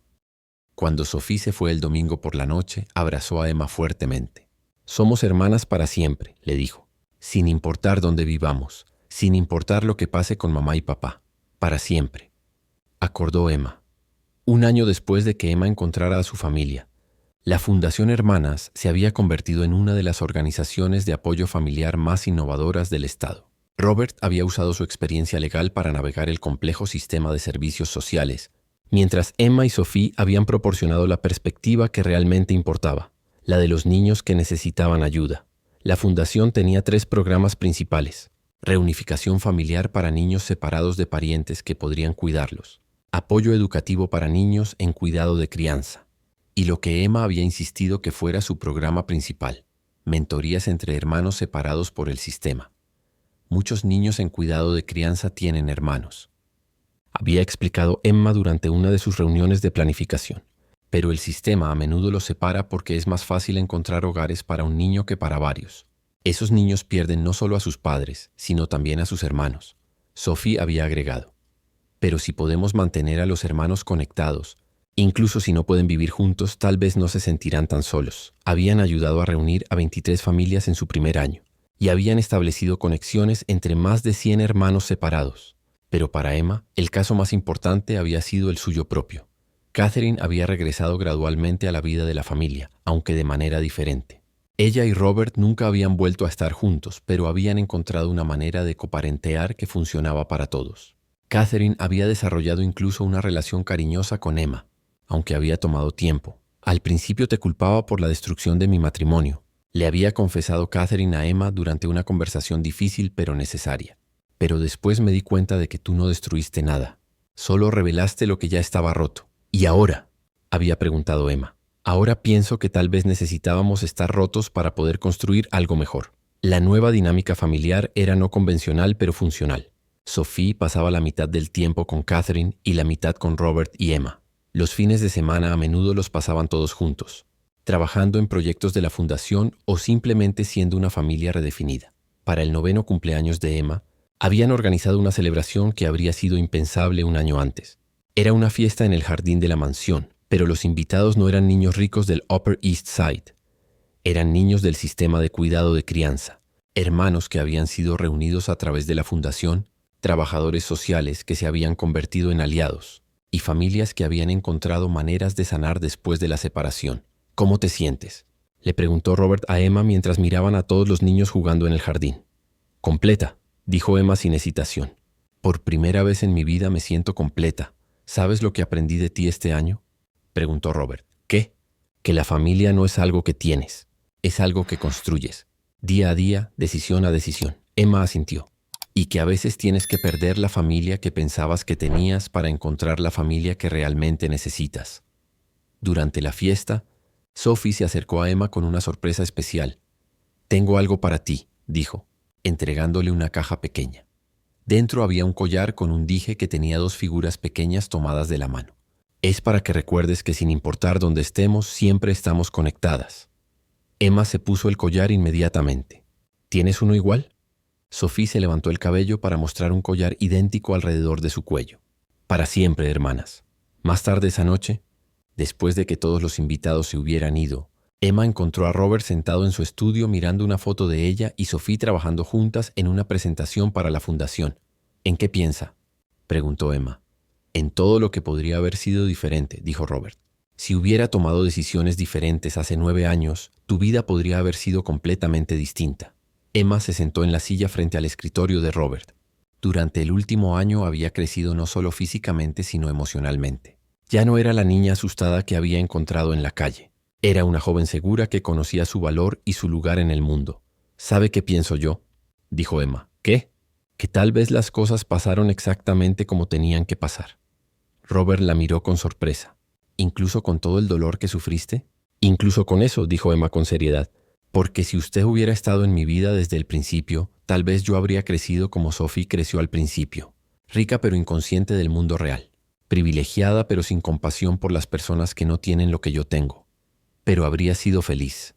Speaker 1: Cuando Sophie se fue el domingo por la noche, abrazó a Emma fuertemente. «Somos hermanas para siempre», le dijo, «sin importar dónde vivamos, sin importar lo que pase con mamá y papá, para siempre», acordó Emma. Un año después de que Emma encontrara a su familia, la Fundación Hermanas se había convertido en una de las organizaciones de apoyo familiar más innovadoras del Estado. Robert había usado su experiencia legal para navegar el complejo sistema de servicios sociales, mientras Emma y Sophie habían proporcionado la perspectiva que realmente importaba, la de los niños que necesitaban ayuda. La fundación tenía 3 programas principales: reunificación familiar para niños separados de parientes que podrían cuidarlos, apoyo educativo para niños en cuidado de crianza, y lo que Emma había insistido que fuera su programa principal, mentorías entre hermanos separados por el sistema. Muchos niños en cuidado de crianza tienen hermanos, había explicado Emma durante una de sus reuniones de planificación, pero el sistema a menudo los separa porque es más fácil encontrar hogares para un niño que para varios. Esos niños pierden no solo a sus padres, sino también a sus hermanos, Sophie había agregado. Pero si podemos mantener a los hermanos conectados, incluso si no pueden vivir juntos, tal vez no se sentirán tan solos. Habían ayudado a reunir a 23 familias en su primer año y habían establecido conexiones entre más de 100 hermanos separados. Pero para Emma, el caso más importante había sido el suyo propio. Catherine había regresado gradualmente a la vida de la familia, aunque de manera diferente. Ella y Robert nunca habían vuelto a estar juntos, pero habían encontrado una manera de coparentear que funcionaba para todos. Catherine había desarrollado incluso una relación cariñosa con Emma, aunque había tomado tiempo. «Al principio te culpaba por la destrucción de mi matrimonio», le había confesado Catherine a Emma durante una conversación difícil pero necesaria. «Pero después me di cuenta de que tú no destruiste nada. Solo revelaste lo que ya estaba roto». «¿Y ahora?», había preguntado Emma. «Ahora pienso que tal vez necesitábamos estar rotos para poder construir algo mejor». La nueva dinámica familiar era no convencional pero funcional. Sophie pasaba la mitad del tiempo con Catherine y la mitad con Robert y Emma. Los fines de semana a menudo los pasaban todos juntos, trabajando en proyectos de la fundación o simplemente siendo una familia redefinida. Para el 9º cumpleaños de Emma, habían organizado una celebración que habría sido impensable un año antes. Era una fiesta en el jardín de la mansión, pero los invitados no eran niños ricos del Upper East Side. Eran niños del sistema de cuidado de crianza, hermanos que habían sido reunidos a través de la fundación, trabajadores sociales que se habían convertido en aliados, y familias que habían encontrado maneras de sanar después de la separación. «¿Cómo te sientes?», le preguntó Robert a Emma mientras miraban a todos los niños jugando en el jardín. «Completa», dijo Emma sin hesitación. «Por primera vez en mi vida me siento completa. ¿Sabes lo que aprendí de ti este año?», preguntó Robert. «¿Qué?». «Que la familia no es algo que tienes, es algo que construyes, día a día, decisión a decisión». Emma asintió. «Y que a veces tienes que perder la familia que pensabas que tenías para encontrar la familia que realmente necesitas». Durante la fiesta, Sophie se acercó a Emma con una sorpresa especial. «Tengo algo para ti», dijo, entregándole una caja pequeña. Dentro había un collar con un dije que tenía 2 figuras pequeñas tomadas de la mano. «Es para que recuerdes que sin importar dónde estemos, siempre estamos conectadas». Emma se puso el collar inmediatamente. «¿Tienes uno igual?». Sophie se levantó el cabello para mostrar un collar idéntico alrededor de su cuello. «Para siempre, hermanas». Más tarde esa noche, después de que todos los invitados se hubieran ido, Emma encontró a Robert sentado en su estudio mirando una foto de ella y Sophie trabajando juntas en una presentación para la fundación. «¿En qué piensa?», preguntó Emma. «En todo lo que podría haber sido diferente», dijo Robert. «Si hubiera tomado decisiones diferentes hace 9 años, tu vida podría haber sido completamente distinta». Emma se sentó en la silla frente al escritorio de Robert. Durante el último año había crecido no solo físicamente, sino emocionalmente. Ya no era la niña asustada que había encontrado en la calle. Era una joven segura que conocía su valor y su lugar en el mundo. ¿Sabe qué pienso yo?, dijo Emma. ¿Qué? Que tal vez las cosas pasaron exactamente como tenían que pasar. Robert la miró con sorpresa. ¿Incluso con todo el dolor que sufriste? Incluso con eso, dijo Emma con seriedad. Porque si usted hubiera estado en mi vida desde el principio, tal vez yo habría crecido como Sophie creció al principio. Rica pero inconsciente del mundo real. Privilegiada pero sin compasión por las personas que no tienen lo que yo tengo. Pero habría sido feliz.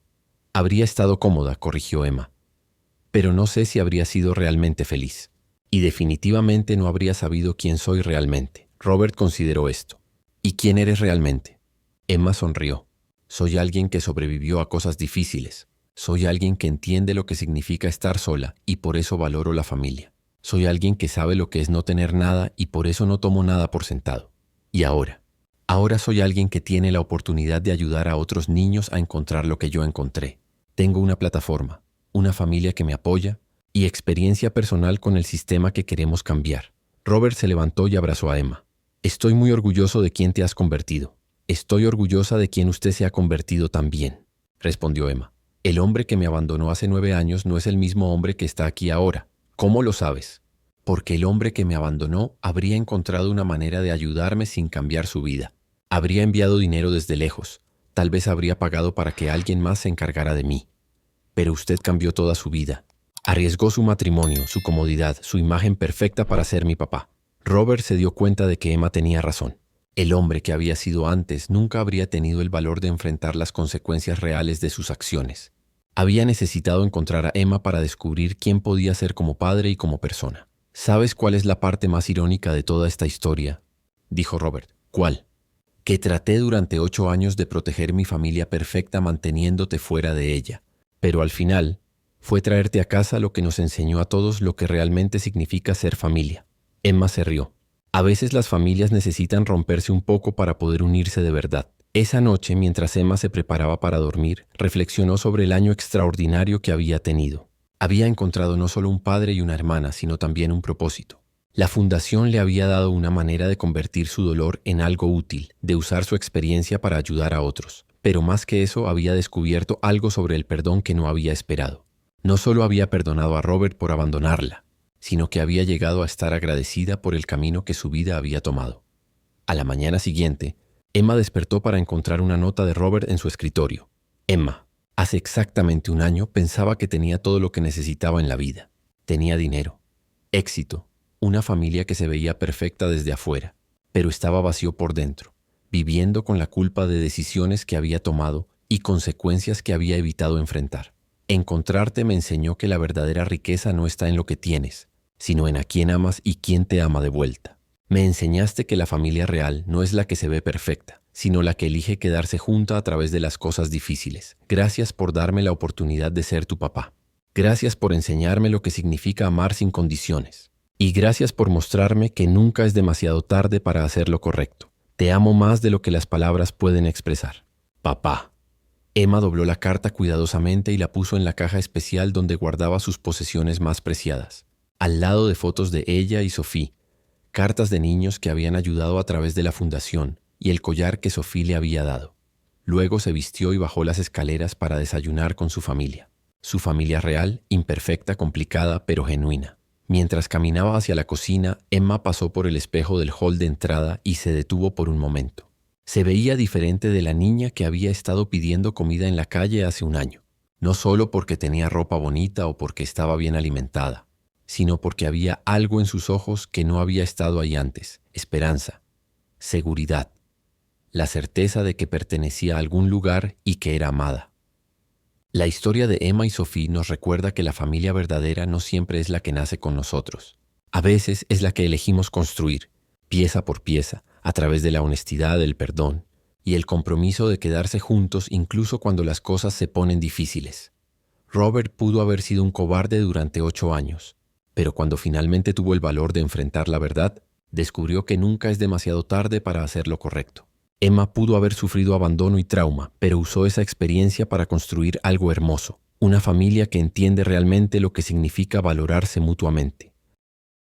Speaker 1: Habría estado cómoda, corrigió Emma. Pero no sé si habría sido realmente feliz. Y definitivamente no habría sabido quién soy realmente. Robert consideró esto. ¿Y quién eres realmente? Emma sonrió. Soy alguien que sobrevivió a cosas difíciles. Soy alguien que entiende lo que significa estar sola y por eso valoro la familia. Soy alguien que sabe lo que es no tener nada y por eso no tomo nada por sentado. Y ahora soy alguien que tiene la oportunidad de ayudar a otros niños a encontrar lo que yo encontré. Tengo una plataforma, una familia que me apoya y experiencia personal con el sistema que queremos cambiar. Robert se levantó y abrazó a Emma. Estoy muy orgulloso de quién te has convertido. Estoy orgullosa de quién usted se ha convertido también, respondió Emma. El hombre que me abandonó hace 9 años no es el mismo hombre que está aquí ahora. ¿Cómo lo sabes? Porque el hombre que me abandonó habría encontrado una manera de ayudarme sin cambiar su vida. Habría enviado dinero desde lejos. Tal vez habría pagado para que alguien más se encargara de mí. Pero usted cambió toda su vida. Arriesgó su matrimonio, su comodidad, su imagen perfecta para ser mi papá. Robert se dio cuenta de que Emma tenía razón. El hombre que había sido antes nunca habría tenido el valor de enfrentar las consecuencias reales de sus acciones. Había necesitado encontrar a Emma para descubrir quién podía ser como padre y como persona. ¿Sabes cuál es la parte más irónica de toda esta historia?, dijo Robert. ¿Cuál? Que traté durante 8 años de proteger mi familia perfecta manteniéndote fuera de ella. Pero al final, fue traerte a casa lo que nos enseñó a todos lo que realmente significa ser familia. Emma se rió. A veces las familias necesitan romperse un poco para poder unirse de verdad. Esa noche, mientras Emma se preparaba para dormir, reflexionó sobre el año extraordinario que había tenido. Había encontrado no solo un padre y una hermana, sino también un propósito. La fundación le había dado una manera de convertir su dolor en algo útil, de usar su experiencia para ayudar a otros. Pero más que eso, había descubierto algo sobre el perdón que no había esperado. No solo había perdonado a Robert por abandonarla, sino que había llegado a estar agradecida por el camino que su vida había tomado. A la mañana siguiente, Emma despertó para encontrar una nota de Robert en su escritorio. Emma, hace exactamente 1 año pensaba que tenía todo lo que necesitaba en la vida. Tenía dinero, éxito, una familia que se veía perfecta desde afuera, pero estaba vacío por dentro, viviendo con la culpa de decisiones que había tomado y consecuencias que había evitado enfrentar. Encontrarte me enseñó que la verdadera riqueza no está en lo que tienes, sino en a quién amas y quién te ama de vuelta. Me enseñaste que la familia real no es la que se ve perfecta, sino la que elige quedarse junta a través de las cosas difíciles. Gracias por darme la oportunidad de ser tu papá. Gracias por enseñarme lo que significa amar sin condiciones. Y gracias por mostrarme que nunca es demasiado tarde para hacer lo correcto. Te amo más de lo que las palabras pueden expresar. Papá. Emma dobló la carta cuidadosamente y la puso en la caja especial donde guardaba sus posesiones más preciadas. Al lado de fotos de ella y Sophie, cartas de niños que habían ayudado a través de la fundación y el collar que Sophie le había dado. Luego se vistió y bajó las escaleras para desayunar con su familia. Su familia real, imperfecta, complicada, pero genuina. Mientras caminaba hacia la cocina, Emma pasó por el espejo del hall de entrada y se detuvo por un momento. Se veía diferente de la niña que había estado pidiendo comida en la calle hace 1 año. No solo porque tenía ropa bonita o porque estaba bien alimentada, sino porque había algo en sus ojos que no había estado ahí antes: esperanza, seguridad, la certeza de que pertenecía a algún lugar y que era amada. La historia de Emma y Sophie nos recuerda que la familia verdadera no siempre es la que nace con nosotros. A veces es la que elegimos construir, pieza por pieza, a través de la honestidad, el perdón y el compromiso de quedarse juntos incluso cuando las cosas se ponen difíciles. Robert pudo haber sido un cobarde durante 8 años, pero cuando finalmente tuvo el valor de enfrentar la verdad, descubrió que nunca es demasiado tarde para hacer lo correcto. Emma pudo haber sufrido abandono y trauma, pero usó esa experiencia para construir algo hermoso, una familia que entiende realmente lo que significa valorarse mutuamente.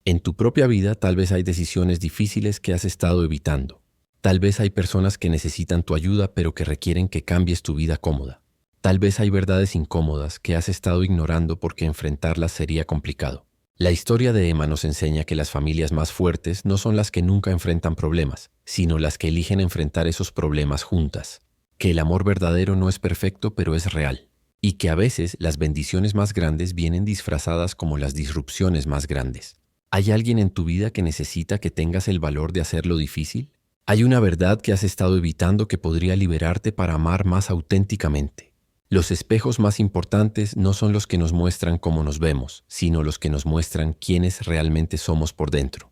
Speaker 1: En tu propia vida tal vez hay decisiones difíciles que has estado evitando. Tal vez hay personas que necesitan tu ayuda pero que requieren que cambies tu vida cómoda. Tal vez hay verdades incómodas que has estado ignorando porque enfrentarlas sería complicado. La historia de Emma nos enseña que las familias más fuertes no son las que nunca enfrentan problemas, sino las que eligen enfrentar esos problemas juntas. Que el amor verdadero no es perfecto pero es real. Y que a veces las bendiciones más grandes vienen disfrazadas como las disrupciones más grandes. ¿Hay alguien en tu vida que necesita que tengas el valor de hacerlo difícil? ¿Hay una verdad que has estado evitando que podría liberarte para amar más auténticamente? Los espejos más importantes no son los que nos muestran cómo nos vemos, sino los que nos muestran quiénes realmente somos por dentro.